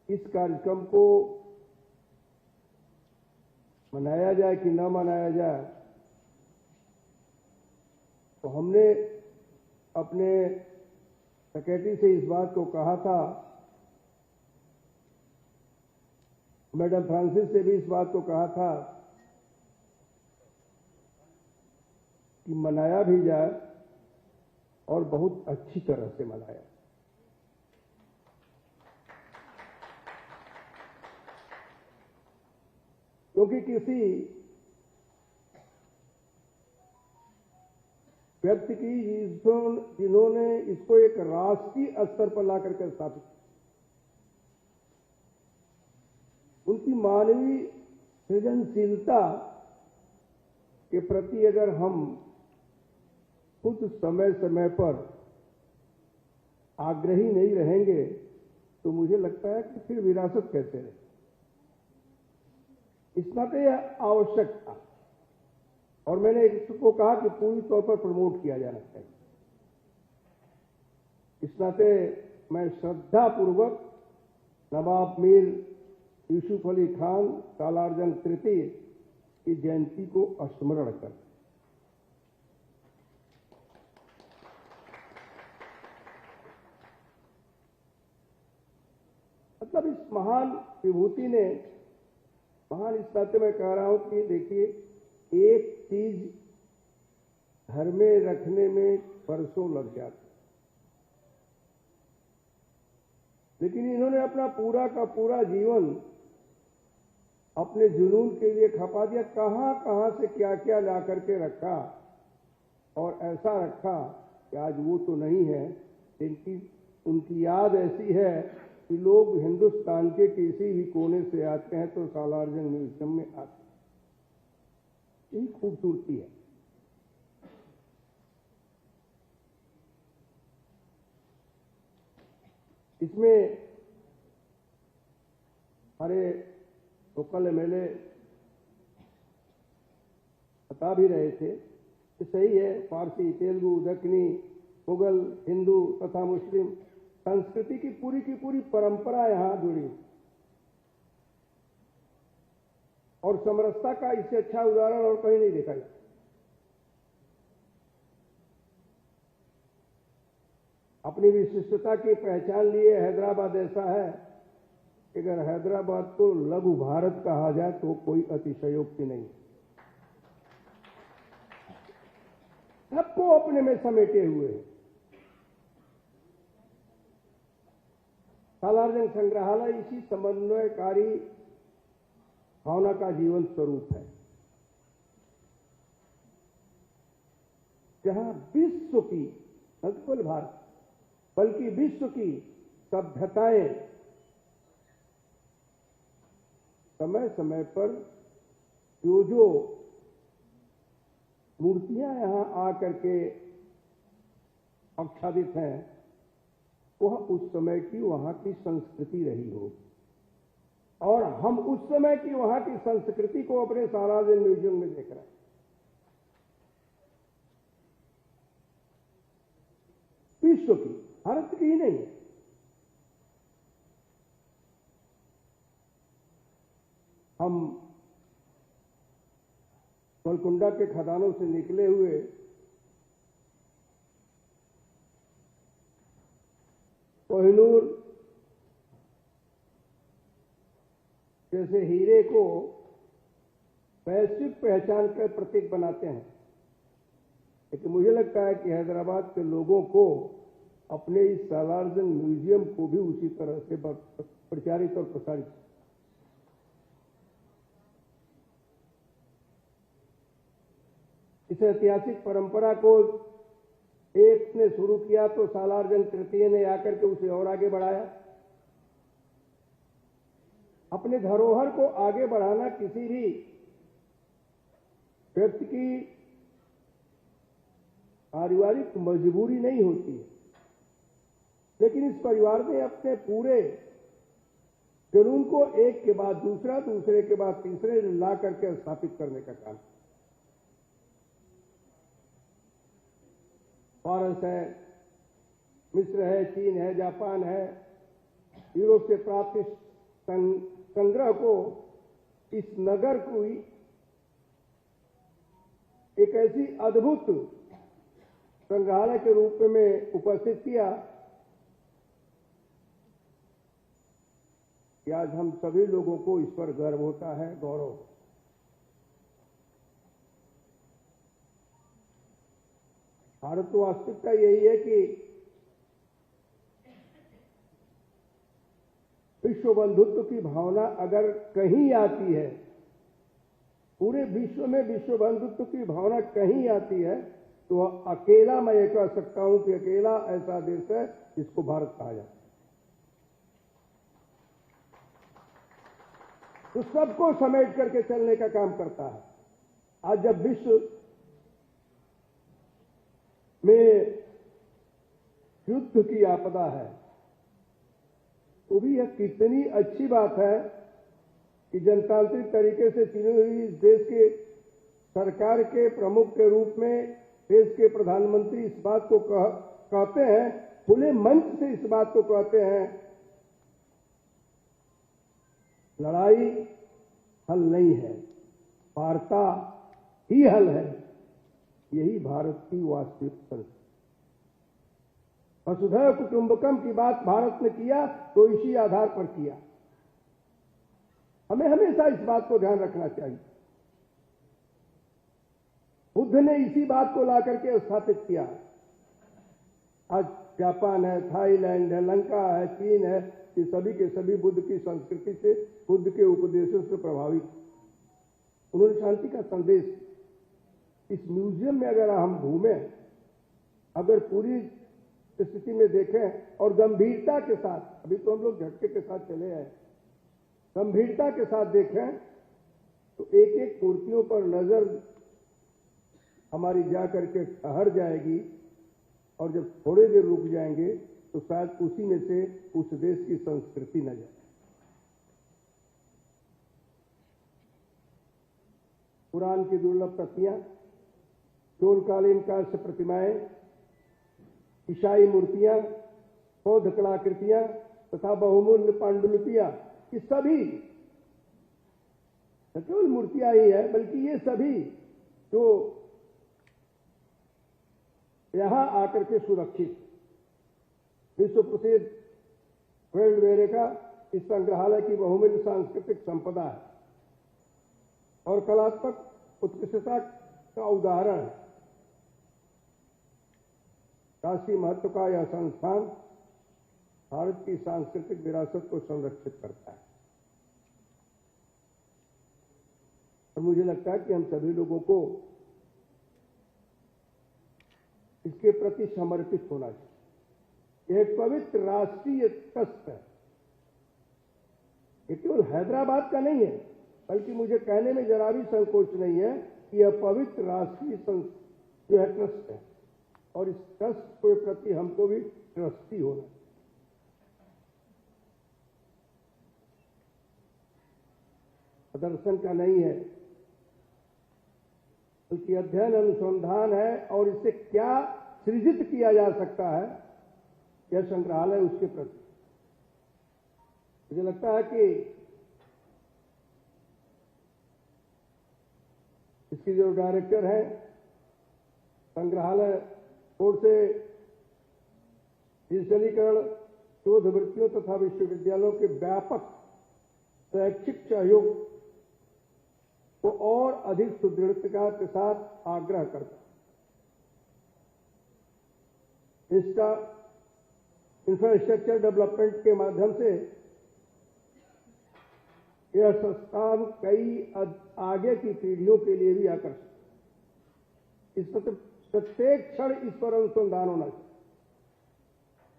इस कार्यक्रम को मनाया जाए कि न मनाया जाए, तो हमने अपने सेक्रेटरी से इस बात को कहा था, मैडम फ्रांसिस से भी इस बात को कहा था कि मनाया भी जाए और बहुत अच्छी तरह से मनाया। क्योंकि किसी व्यक्ति की जिन्होंने इसको एक राष्ट्रीय स्तर पर ला करके स्थापित, उनकी मानवीय सृजनशीलता के प्रति अगर हम खुद समय समय पर आग्रही नहीं रहेंगे तो मुझे लगता है कि फिर विरासत कैसे रहे। इस नाते यह आवश्यक था और मैंने इसको कहा कि पूरी तौर पर प्रमोट किया जाना चाहिए। इस नाते मैं श्रद्धापूर्वक नवाब मीर यूसुफ अली खान सालार जंग तृतीय की जयंती को स्मरण कर, मतलब इस महान विभूति ने, महान इस नाते मैं कह रहा हूं कि देखिए, एक चीज घर में रखने में बरसों लग जाते, लेकिन इन्होंने अपना पूरा का पूरा जीवन अपने जुनून के लिए खपा दिया। कहां कहां से क्या क्या ला करके रखा और ऐसा रखा कि आज वो तो नहीं है, उनकी याद ऐसी है कि लोग हिंदुस्तान के किसी भी कोने से आते हैं तो सालार जंग म्यूजियम में आते हैं। यही खूबसूरती है। इसमें हमारे लोकल एमएलए बता भी रहे थे कि सही है, फारसी, तेलुगु, दक्षिणी, मुगल, हिंदू तथा मुस्लिम संस्कृति की पूरी परंपरा यहां जुड़ी और समरसता का इससे अच्छा उदाहरण और कहीं नहीं देखा जाता। अपनी विशिष्टता की पहचान लिए हैदराबाद ऐसा है कि अगर हैदराबाद को लघु भारत कहा जाए तो कोई अतिशयोक्ति नहीं। सबको अपने में समेटे हुए है। सालार जंग संग्रहालय इसी समन्वयकारी भावना का जीवन स्वरूप है, जहां विश्व की, न केवल भारत बल्कि विश्व की सभ्यताएं समय समय पर जो मूर्तियां यहां आकर के आच्छादित हैं, वह उस समय की वहां की संस्कृति रही हो और हम उस समय की वहां की संस्कृति को अपने सालारजंग म्यूजियम में देख रहे हैं। विश्व की, भारत की ही नहीं। हम गोलकुंडा के खदानों से निकले हुए कोहिनूर जैसे हीरे को वैश्विक पहचान का प्रतीक बनाते हैं, लेकिन मुझे लगता है कि हैदराबाद के लोगों को अपने इस सालारजंग म्यूजियम को भी उसी तरह से प्रचारित और प्रसारित, इस ऐतिहासिक परंपरा को एक ने शुरू किया तो सालारजंग तृतीय ने आकर के उसे और आगे बढ़ाया। अपने धरोहर को आगे बढ़ाना किसी भी व्यक्ति की पारिवारिक मजबूरी नहीं होती है, लेकिन इस परिवार ने अपने पूरे जुनून को एक के बाद दूसरा, दूसरे के बाद तीसरे ला करके स्थापित करने का काम। फारस है, मिस्र है, चीन है, जापान है, यूरोप से प्राप्त इस संग्रह को, इस नगर को एक ऐसी अद्भुत संग्रहालय के रूप में उपस्थित किया कि आज हम सभी लोगों को इस पर गर्व होता है, गौरव। भारत तो वास्तविकता यही है कि विश्व बंधुत्व की भावना अगर कहीं आती है, पूरे विश्व में विश्व बंधुत्व की भावना कहीं आती है, तो अकेला मैं ये कह सकता हूं कि अकेला ऐसा देश है जिसको भारत कहा जाता है, तो सबको समेट करके चलने का काम करता है। आज जब विश्व में युद्ध की आपदा है, तो भी यह कितनी अच्छी बात है कि जनतांत्रिक तरीके से चुनी हुई इस देश के सरकार के प्रमुख के रूप में देश के प्रधानमंत्री इस बात को कहते हैं, खुले मंच से इस बात को कहते हैं, लड़ाई हल नहीं है, वार्ता ही हल है। यही भारत की वास्तविक संस्कृति। वसुधैव कुटुंबकम की बात भारत ने किया तो इसी आधार पर किया। हमें हमेशा इस बात को ध्यान रखना चाहिए। बुद्ध ने इसी बात को ला करके स्थापित किया। आज जापान है, थाईलैंड है, लंका है, चीन है, ये सभी के सभी बुद्ध की संस्कृति से, बुद्ध के उपदेशों से प्रभावित। उन्होंने शांति का संदेश। इस म्यूजियम में अगर हम घूमें, अगर पूरी स्थिति में देखें और गंभीरता के साथ, अभी तो हम लोग झटके के साथ चले आए, गंभीरता के साथ देखें तो एक एक मूर्तियों पर नजर हमारी जा करके ठहर जाएगी, और जब थोड़ी देर रुक जाएंगे तो शायद उसी में से उस देश की संस्कृति न जाए। पुराण की दुर्लभ प्रतियां, चोलकालीन काल से प्रतिमाएं, ईसाई मूर्तियां, बौद्ध कलाकृतियां तथा बहुमूल्य पांडुलिपियां, ये सभी न केवल मूर्तियां ही है, बल्कि ये सभी जो यहां आकर के सुरक्षित विश्व प्रसिद्ध वर्ल्ड अमेरिका इस संग्रहालय की बहुमूल्य सांस्कृतिक संपदा है और कलात्मक उत्कृष्टता का उदाहरण है। राष्ट्रीय महत्व का यह संस्थान भारत की सांस्कृतिक विरासत को संरक्षित करता है, और मुझे लगता है कि हम सभी लोगों को इसके प्रति समर्पित होना चाहिए। एक पवित्र राष्ट्रीय ट्रस्ट है, ये केवल हैदराबाद का नहीं है, बल्कि मुझे कहने में जरा भी संकोच नहीं है कि यह पवित्र राष्ट्रीय जो है ट्रस्ट है, और इस ट्रस्ट के प्रति हमको भी ट्रस्टी होना। प्रदर्शन का नहीं है, बल्कि अध्ययन अनुसंधान है और इससे क्या सृजित किया जा सकता है, यह संग्रहालय उसके प्रति। मुझे लगता है कि इसकी जो डायरेक्टर है संग्रहालय बोर्ड से डिजिटलीकरण, शोध वृत्तियों तथा विश्वविद्यालयों के व्यापक शैक्षिक सहयोग को और अधिक सुदृढ़ता के साथ आग्रह करता है। इसका इंफ्रास्ट्रक्चर डेवलपमेंट के माध्यम से यह संस्थान कई आगे की पीढ़ियों के लिए भी आकर्षक, इस पर प्रत्येक क्षण इस पर अनुसंधान होना चाहिए,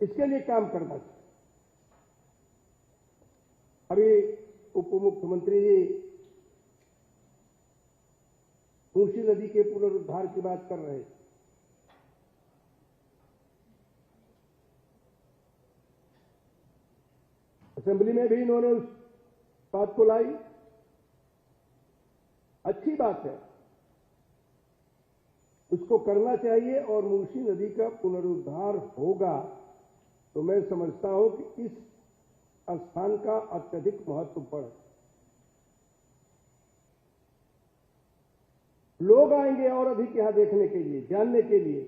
इसके लिए काम करना चाहिए। अभी उप मुख्यमंत्री जी मूसी नदी के पुनरुद्धार की बात कर रहे हैं। असेंबली में भी इन्होंने उस बात को लाई, अच्छी बात है, उसको करना चाहिए और मूसी नदी का पुनरुद्धार होगा तो मैं समझता हूं कि इस स्थान का अत्यधिक महत्वपूर्ण है। लोग आएंगे और अधिक यहां देखने के लिए, जानने के लिए,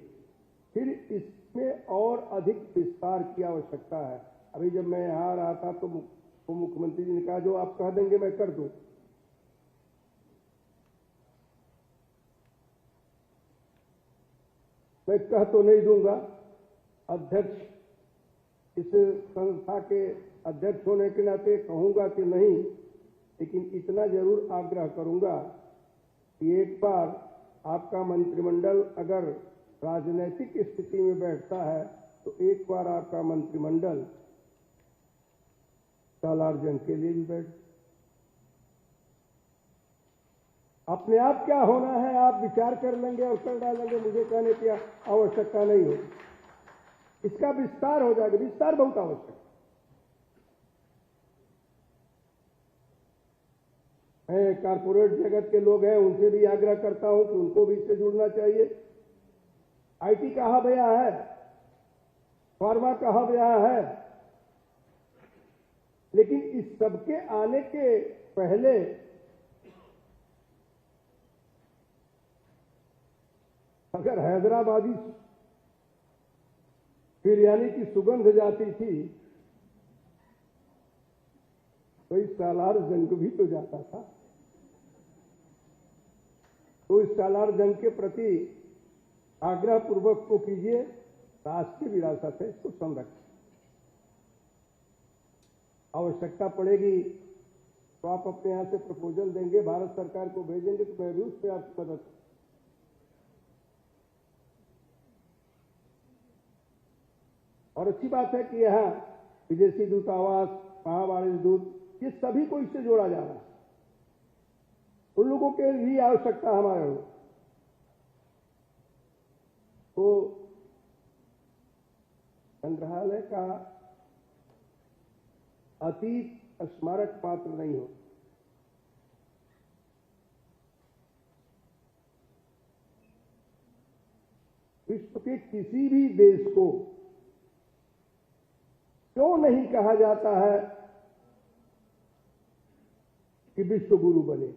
फिर इसमें और अधिक विस्तार की आवश्यकता है। अभी जब मैं यहां रहा था तो मुख्यमंत्री जी ने कहा जो आप कह देंगे मैं कर दूं। मैं कह तो नहीं दूंगा, अध्यक्ष, इस संस्था के अध्यक्ष होने के नाते कहूंगा कि नहीं, लेकिन इतना जरूर आग्रह करूंगा कि एक बार आपका मंत्रिमंडल अगर राजनीतिक स्थिति में बैठता है तो एक बार आपका मंत्रिमंडल सालार्जन के लिए भी बैठ। अपने आप क्या होना है आप विचार कर लेंगे और कर डालेंगे, मुझे कहने की आवश्यकता नहीं हो। इसका विस्तार हो जाएगा, विस्तार बहुत आवश्यक है। मैं कारपोरेट जगत के लोग हैं, उनसे भी आग्रह करता हूं कि उनको भी इससे जुड़ना चाहिए। आईटी कहा गया है, फार्मा कहा गया है, लेकिन इस सबके आने के पहले अगर हैदराबादी बिरयानी की सुगंध जाती थी तो इस सालार जंग भी तो जाता था। तो इस सालार जंग के प्रति आग्रह पूर्वक को कीजिए, राष्ट्रीय विरासत है, इसको संरक्षित। आवश्यकता पड़ेगी तो आप अपने यहां से प्रपोजल देंगे, भारत सरकार को भेजेंगे तो मैं भी उससे आपकी मदद। और अच्छी बात है कि यहां विदेशी दूतावास, महावाणिज्य दूत, ये सभी को इससे जोड़ा जा रहा है। उन लोगों के भी आवश्यकता हमारे हो तो संग्रहालय का अतीत स्मारक पात्र नहीं हो। विश्व के किसी भी देश को क्यों नहीं कहा जाता है कि विश्व गुरु बने?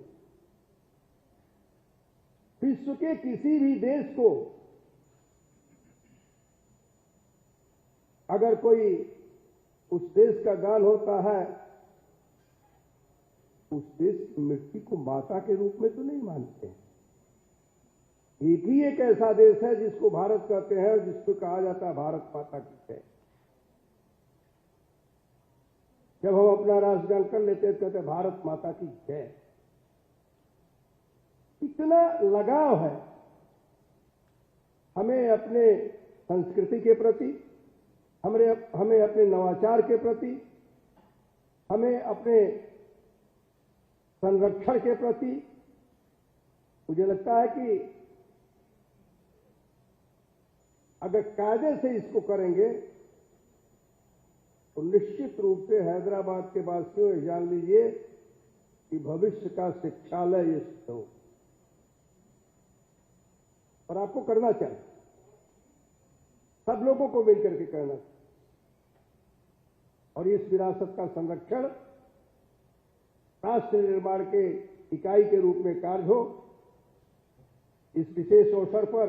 विश्व के किसी भी देश को अगर कोई उस देश का गान होता है, उस देश की मिट्टी को माता के रूप में तो नहीं मानते। एक ही एक ऐसा देश है जिसको भारत कहते हैं और जिसको कहा जाता है भारत माता की है। जब हम अपना राष्ट्रगान कर लेते हैं कहते हैं भारत माता की जय। इतना लगाव है हमें अपने संस्कृति के प्रति, हमें अपने नवाचार के प्रति, हमें अपने संरक्षण के प्रति। मुझे लगता है कि अगर कायदे से इसको करेंगे तो निश्चित रूप से हैदराबाद के वासियों जान लीजिए कि भविष्य का शिक्षालय ये हो, और आपको करना चाहिए, सब लोगों को मिलकर के करना चाहिए। और इस विरासत का संरक्षण राष्ट्र निर्माण के इकाई के रूप में कार्य हो। इस विशेष अवसर पर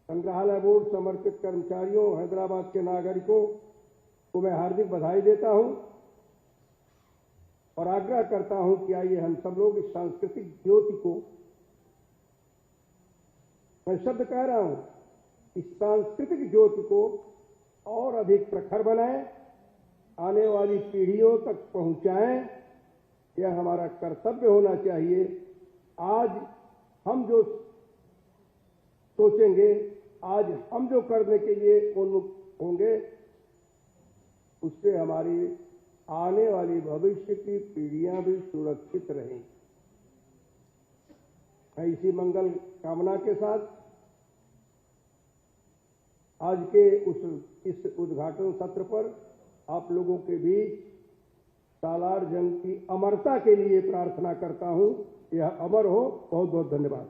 संग्रहालय बोर्ड समर्पित कर्मचारियों, हैदराबाद के नागरिकों को मैं हार्दिक बधाई देता हूं और आग्रह करता हूं कि आइए हम सब लोग इस सांस्कृतिक ज्योति को, मैं शब्द कह रहा हूं, इस सांस्कृतिक ज्योति को और अधिक प्रखर बनाएं, आने वाली पीढ़ियों तक पहुंचाएं। यह हमारा कर्तव्य होना चाहिए। आज हम जो सोचेंगे, आज हम जो करने के लिए उन्मुख होंगे, उससे हमारी आने वाली भविष्य की पीढ़ियां भी सुरक्षित रहेंगी। मैं इसी मंगल कामना के साथ आज के इस उद्घाटन सत्र पर आप लोगों के बीच सालार जंग की अमरता के लिए प्रार्थना करता हूं। यह अमर हो। बहुत बहुत धन्यवाद।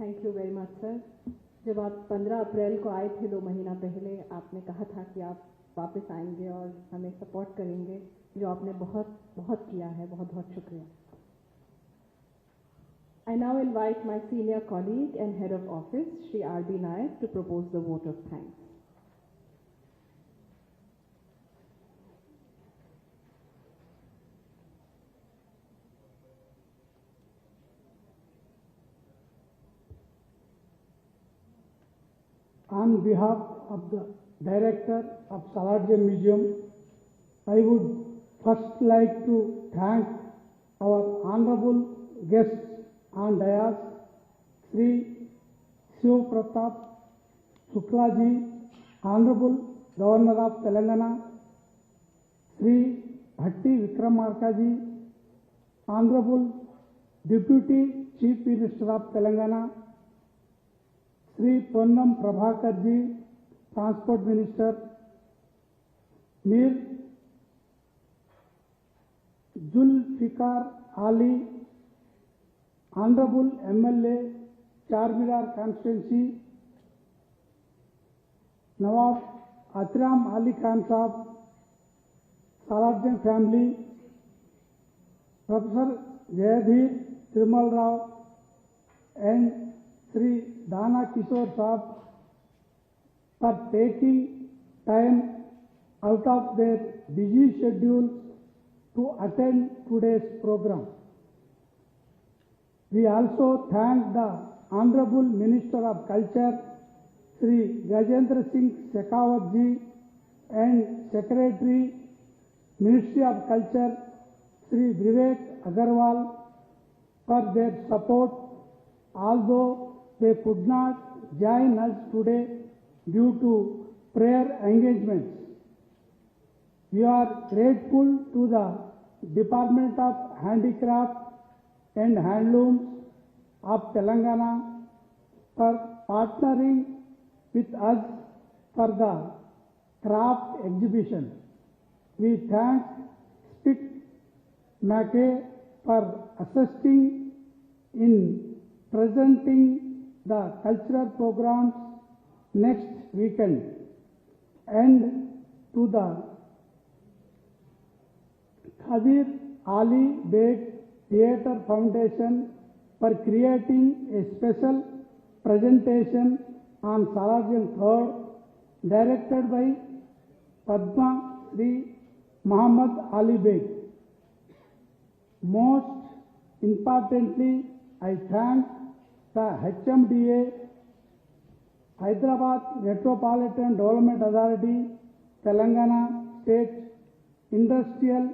Thank you very much sir. जब आप 15 अप्रैल को आए थे 2 महीना पहले, आपने कहा था कि आप वापस आएंगे और हमें सपोर्ट करेंगे, जो आपने बहुत बहुत किया है। बहुत बहुत शुक्रिया। I now invite my senior colleague and head of office, Shri R.B. Nayak, to propose the vote of thanks. On behalf of the director of Salarjung Museum, I would first like to thank our honorable guests on dais, Sri Shiv Pratap Shukla ji, Honorable Governor of Telangana, Sri Bhatti Vikramarka ji, Honorable Deputy Chief Minister of Telangana, Sri Ponnam Prabhakar ji, Transport Minister, Mir Zulfikar Ali, Honorable MLA, Charminar Constituency, Nawab Atram Ali Khan Sahab, Salarjung family, Professor Jayadhir Trimal Rao, and Sri Dana Kishore Sahab for taking time out of their busy schedules to attend today's program. We also thank the Honorable Minister of Culture, Sri Gajendra Singh Shekhawat ji, and Secretary, Ministry of Culture, Sri Vivek Agarwal, for their support, although they could not join us today due to prayer engagements. We are grateful to the Department of Handicraft and Handlooms of Telangana for partnering with us for the craft exhibition. We thank Spit Mackay for assisting in presenting the cultural programs next weekend, and to the Khadir Ali Beg Theatre Foundation for creating a special presentation on Salarjung 3rd, directed by Padma Sri Muhammad Ali Beg. Most importantly, I thank the HMDA, Hyderabad Metropolitan Development Authority, Telangana State Industrial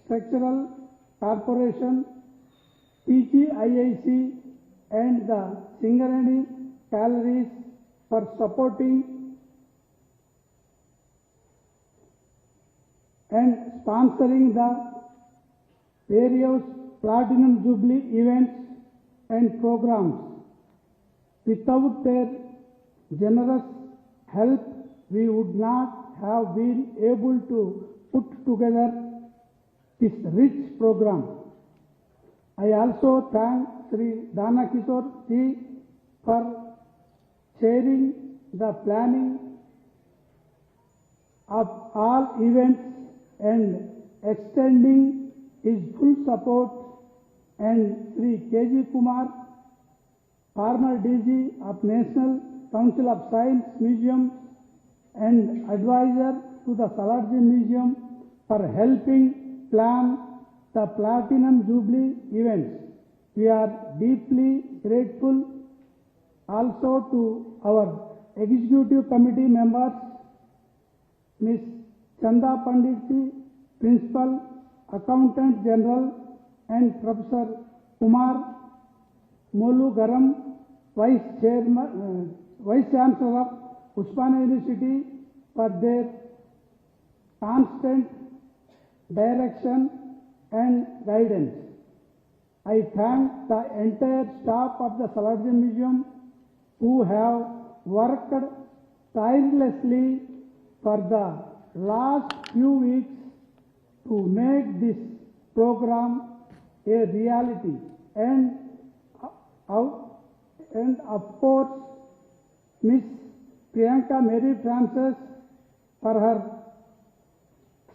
Structural Corporation, PGIIC, and the Singarani Galleries for supporting and sponsoring the various Platinum Jubilee events and programs. Without their generous help, we would not have been able to put together this rich program. I also thank Sri Dana Kishore Ji for chairing the planning of all events and extending his full support, and Sri K.G. Kumar, former DG of National Council of Science Museum and advisor to the Salarjung Museum, for helping plan the Platinum Jubilee events. We are deeply grateful also to our executive committee members, Ms. Chanda Panditji, Principal Accountant General, and Professor Kumar Mallu Vice Chancellor of Usmania University, for their constant direction and guidance. I thank the entire staff of the Salarjung Museum who have worked tirelessly for the last few weeks to make this program a reality, and of course Miss Priyanka Mary Francis for her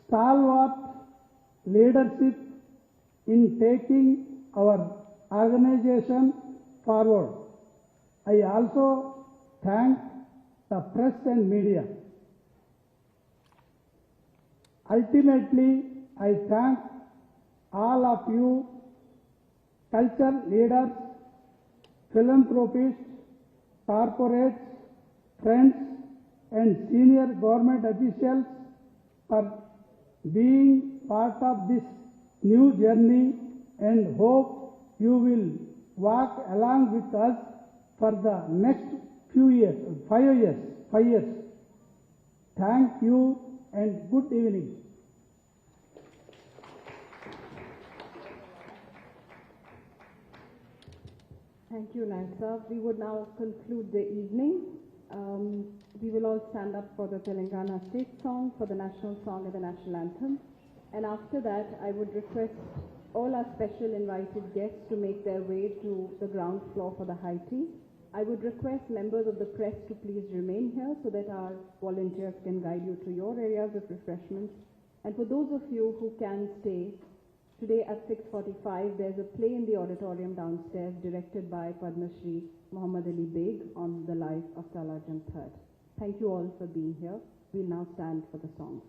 stalwart leadership in taking our organization forward. I also thank the press and media. Ultimately, I thank all of you, culture leaders, philanthropists, corporates, friends, and senior government officials for being part of this new journey, and hope you will walk along with us for the next few years, 5 years. Thank you and good evening. Thank you, Naik Sir. We would now conclude the evening. We will all stand up for the Telangana state song, for the national song and the national anthem. And after that, I would request all our special invited guests to make their way to the ground floor for the high tea. I would request members of the press to please remain here so that our volunteers can guide you to your areas of refreshments. And for those of you who can stay, today at 6:45, there's a play in the auditorium downstairs directed by Padma Shri Muhammad Ali Beg on the life of Salarjung III. Thank you all for being here. We'll now stand for the songs.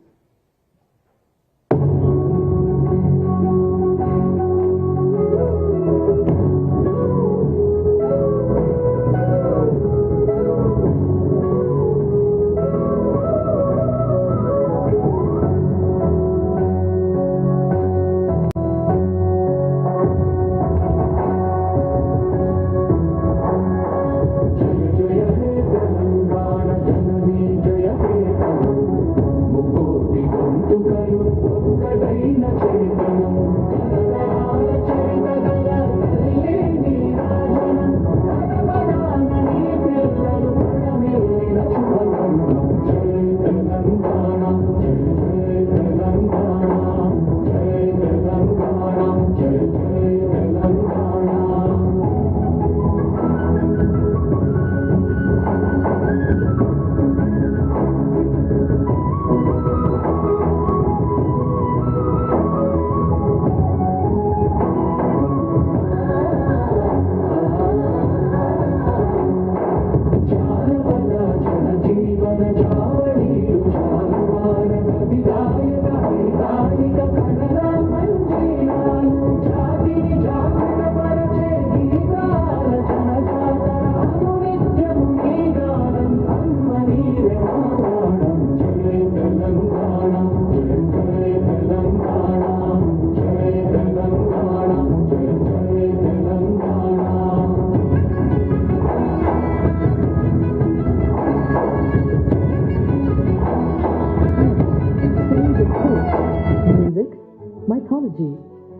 mythology,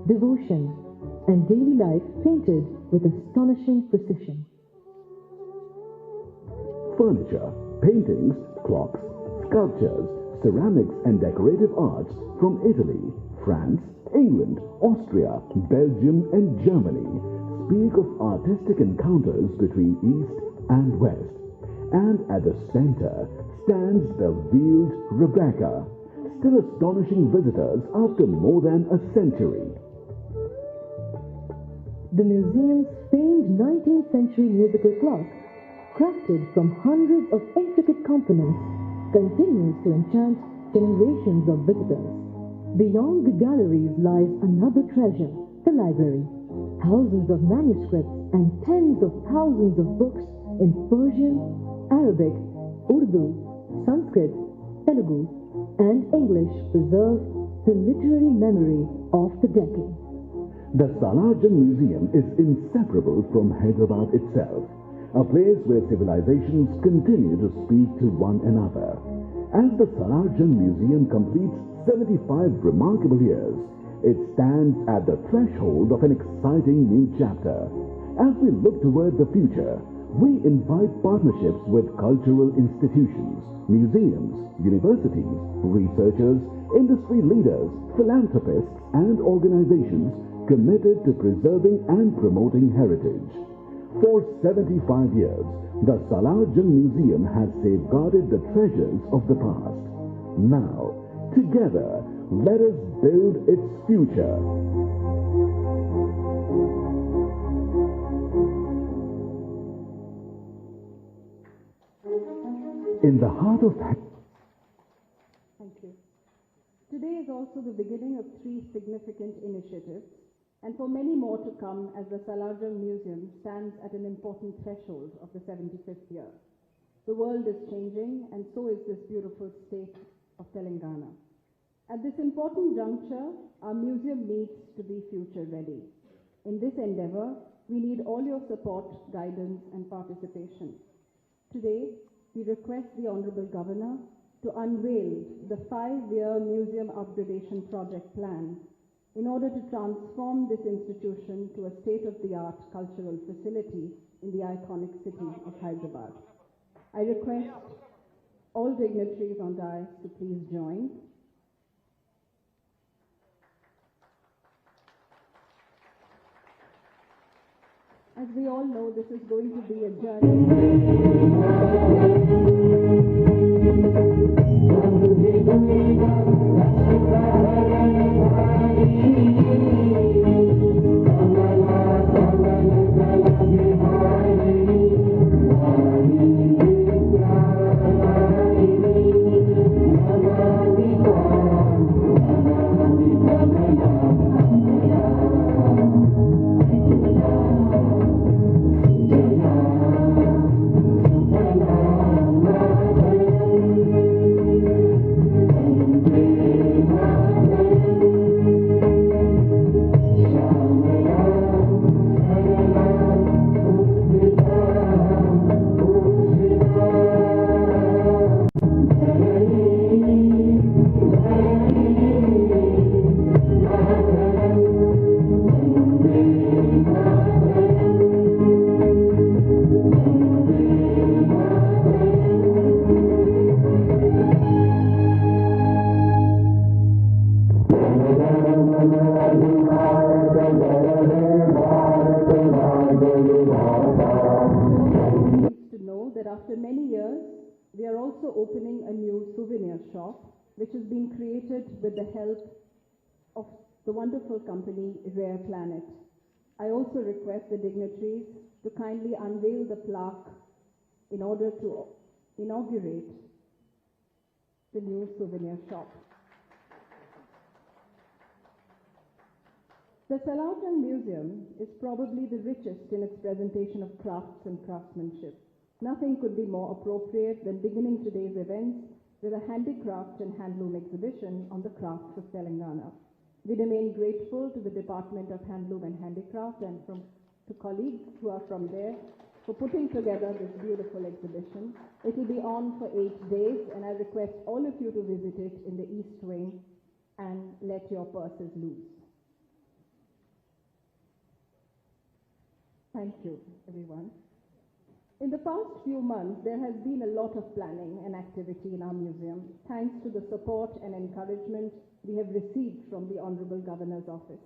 devotion, and daily life painted with astonishing precision. furniture, paintings, clocks, sculptures, ceramics and decorative arts from Italy, France, England, Austria, Belgium and Germany speak of artistic encounters between East and West. And at the center stands the veiled Rebecca, still astonishing visitors after more than a century. The museum's famed 19th century musical clock, crafted from hundreds of intricate components, continues to enchant generations of visitors. Beyond the galleries lies another treasure, the library. Thousands of manuscripts and tens of thousands of books in Persian, Arabic, Urdu, Sanskrit, Telugu, and English preserve the literary memory of the decade. The Salarjung Museum is inseparable from Hyderabad itself, a place where civilizations continue to speak to one another. As the Salarjung Museum completes 75 remarkable years, it stands at the threshold of an exciting new chapter. As we look toward the future, we invite partnerships with cultural institutions, museums, universities, researchers, industry leaders, philanthropists, and organizations committed to preserving and promoting heritage. For 75 years, the Salarjung Museum has safeguarded the treasures of the past. Now, together, let us build its future. In the heart of... Thank you. Today is also the beginning of 3 significant initiatives, and for many more to come as the Salarjung Museum stands at an important threshold of the 75th year. The world is changing, and so is this beautiful state of Telangana. At this important juncture, our museum needs to be future ready. In this endeavor, we need all your support, guidance, and participation. Today, we request the Honorable Governor to unveil the 5-year museum upgradation project plan in order to transform this institution to a state-of-the-art cultural facility in the iconic city of Hyderabad. I request all dignitaries on dais to please join. As we all know, this is going to be a after many years, we are also opening a new souvenir shop, which has been created with the help of the wonderful company Rare Planet. I also request the dignitaries to kindly unveil the plaque in order to inaugurate the new souvenir shop. The Salarjung Museum is probably the richest in its presentation of crafts and craftsmanship. Nothing could be more appropriate than beginning today's events with a handicraft and handloom exhibition on the crafts of Telangana. We remain grateful to the Department of Handloom and Handicraft and to colleagues who are from there for putting together this beautiful exhibition. It will be on for 8 days, and I request all of you to visit it in the East Wing and let your purses loose. Thank you, everyone. In the past few months, there has been a lot of planning and activity in our museum, thanks to the support and encouragement we have received from the Honorable Governor's Office.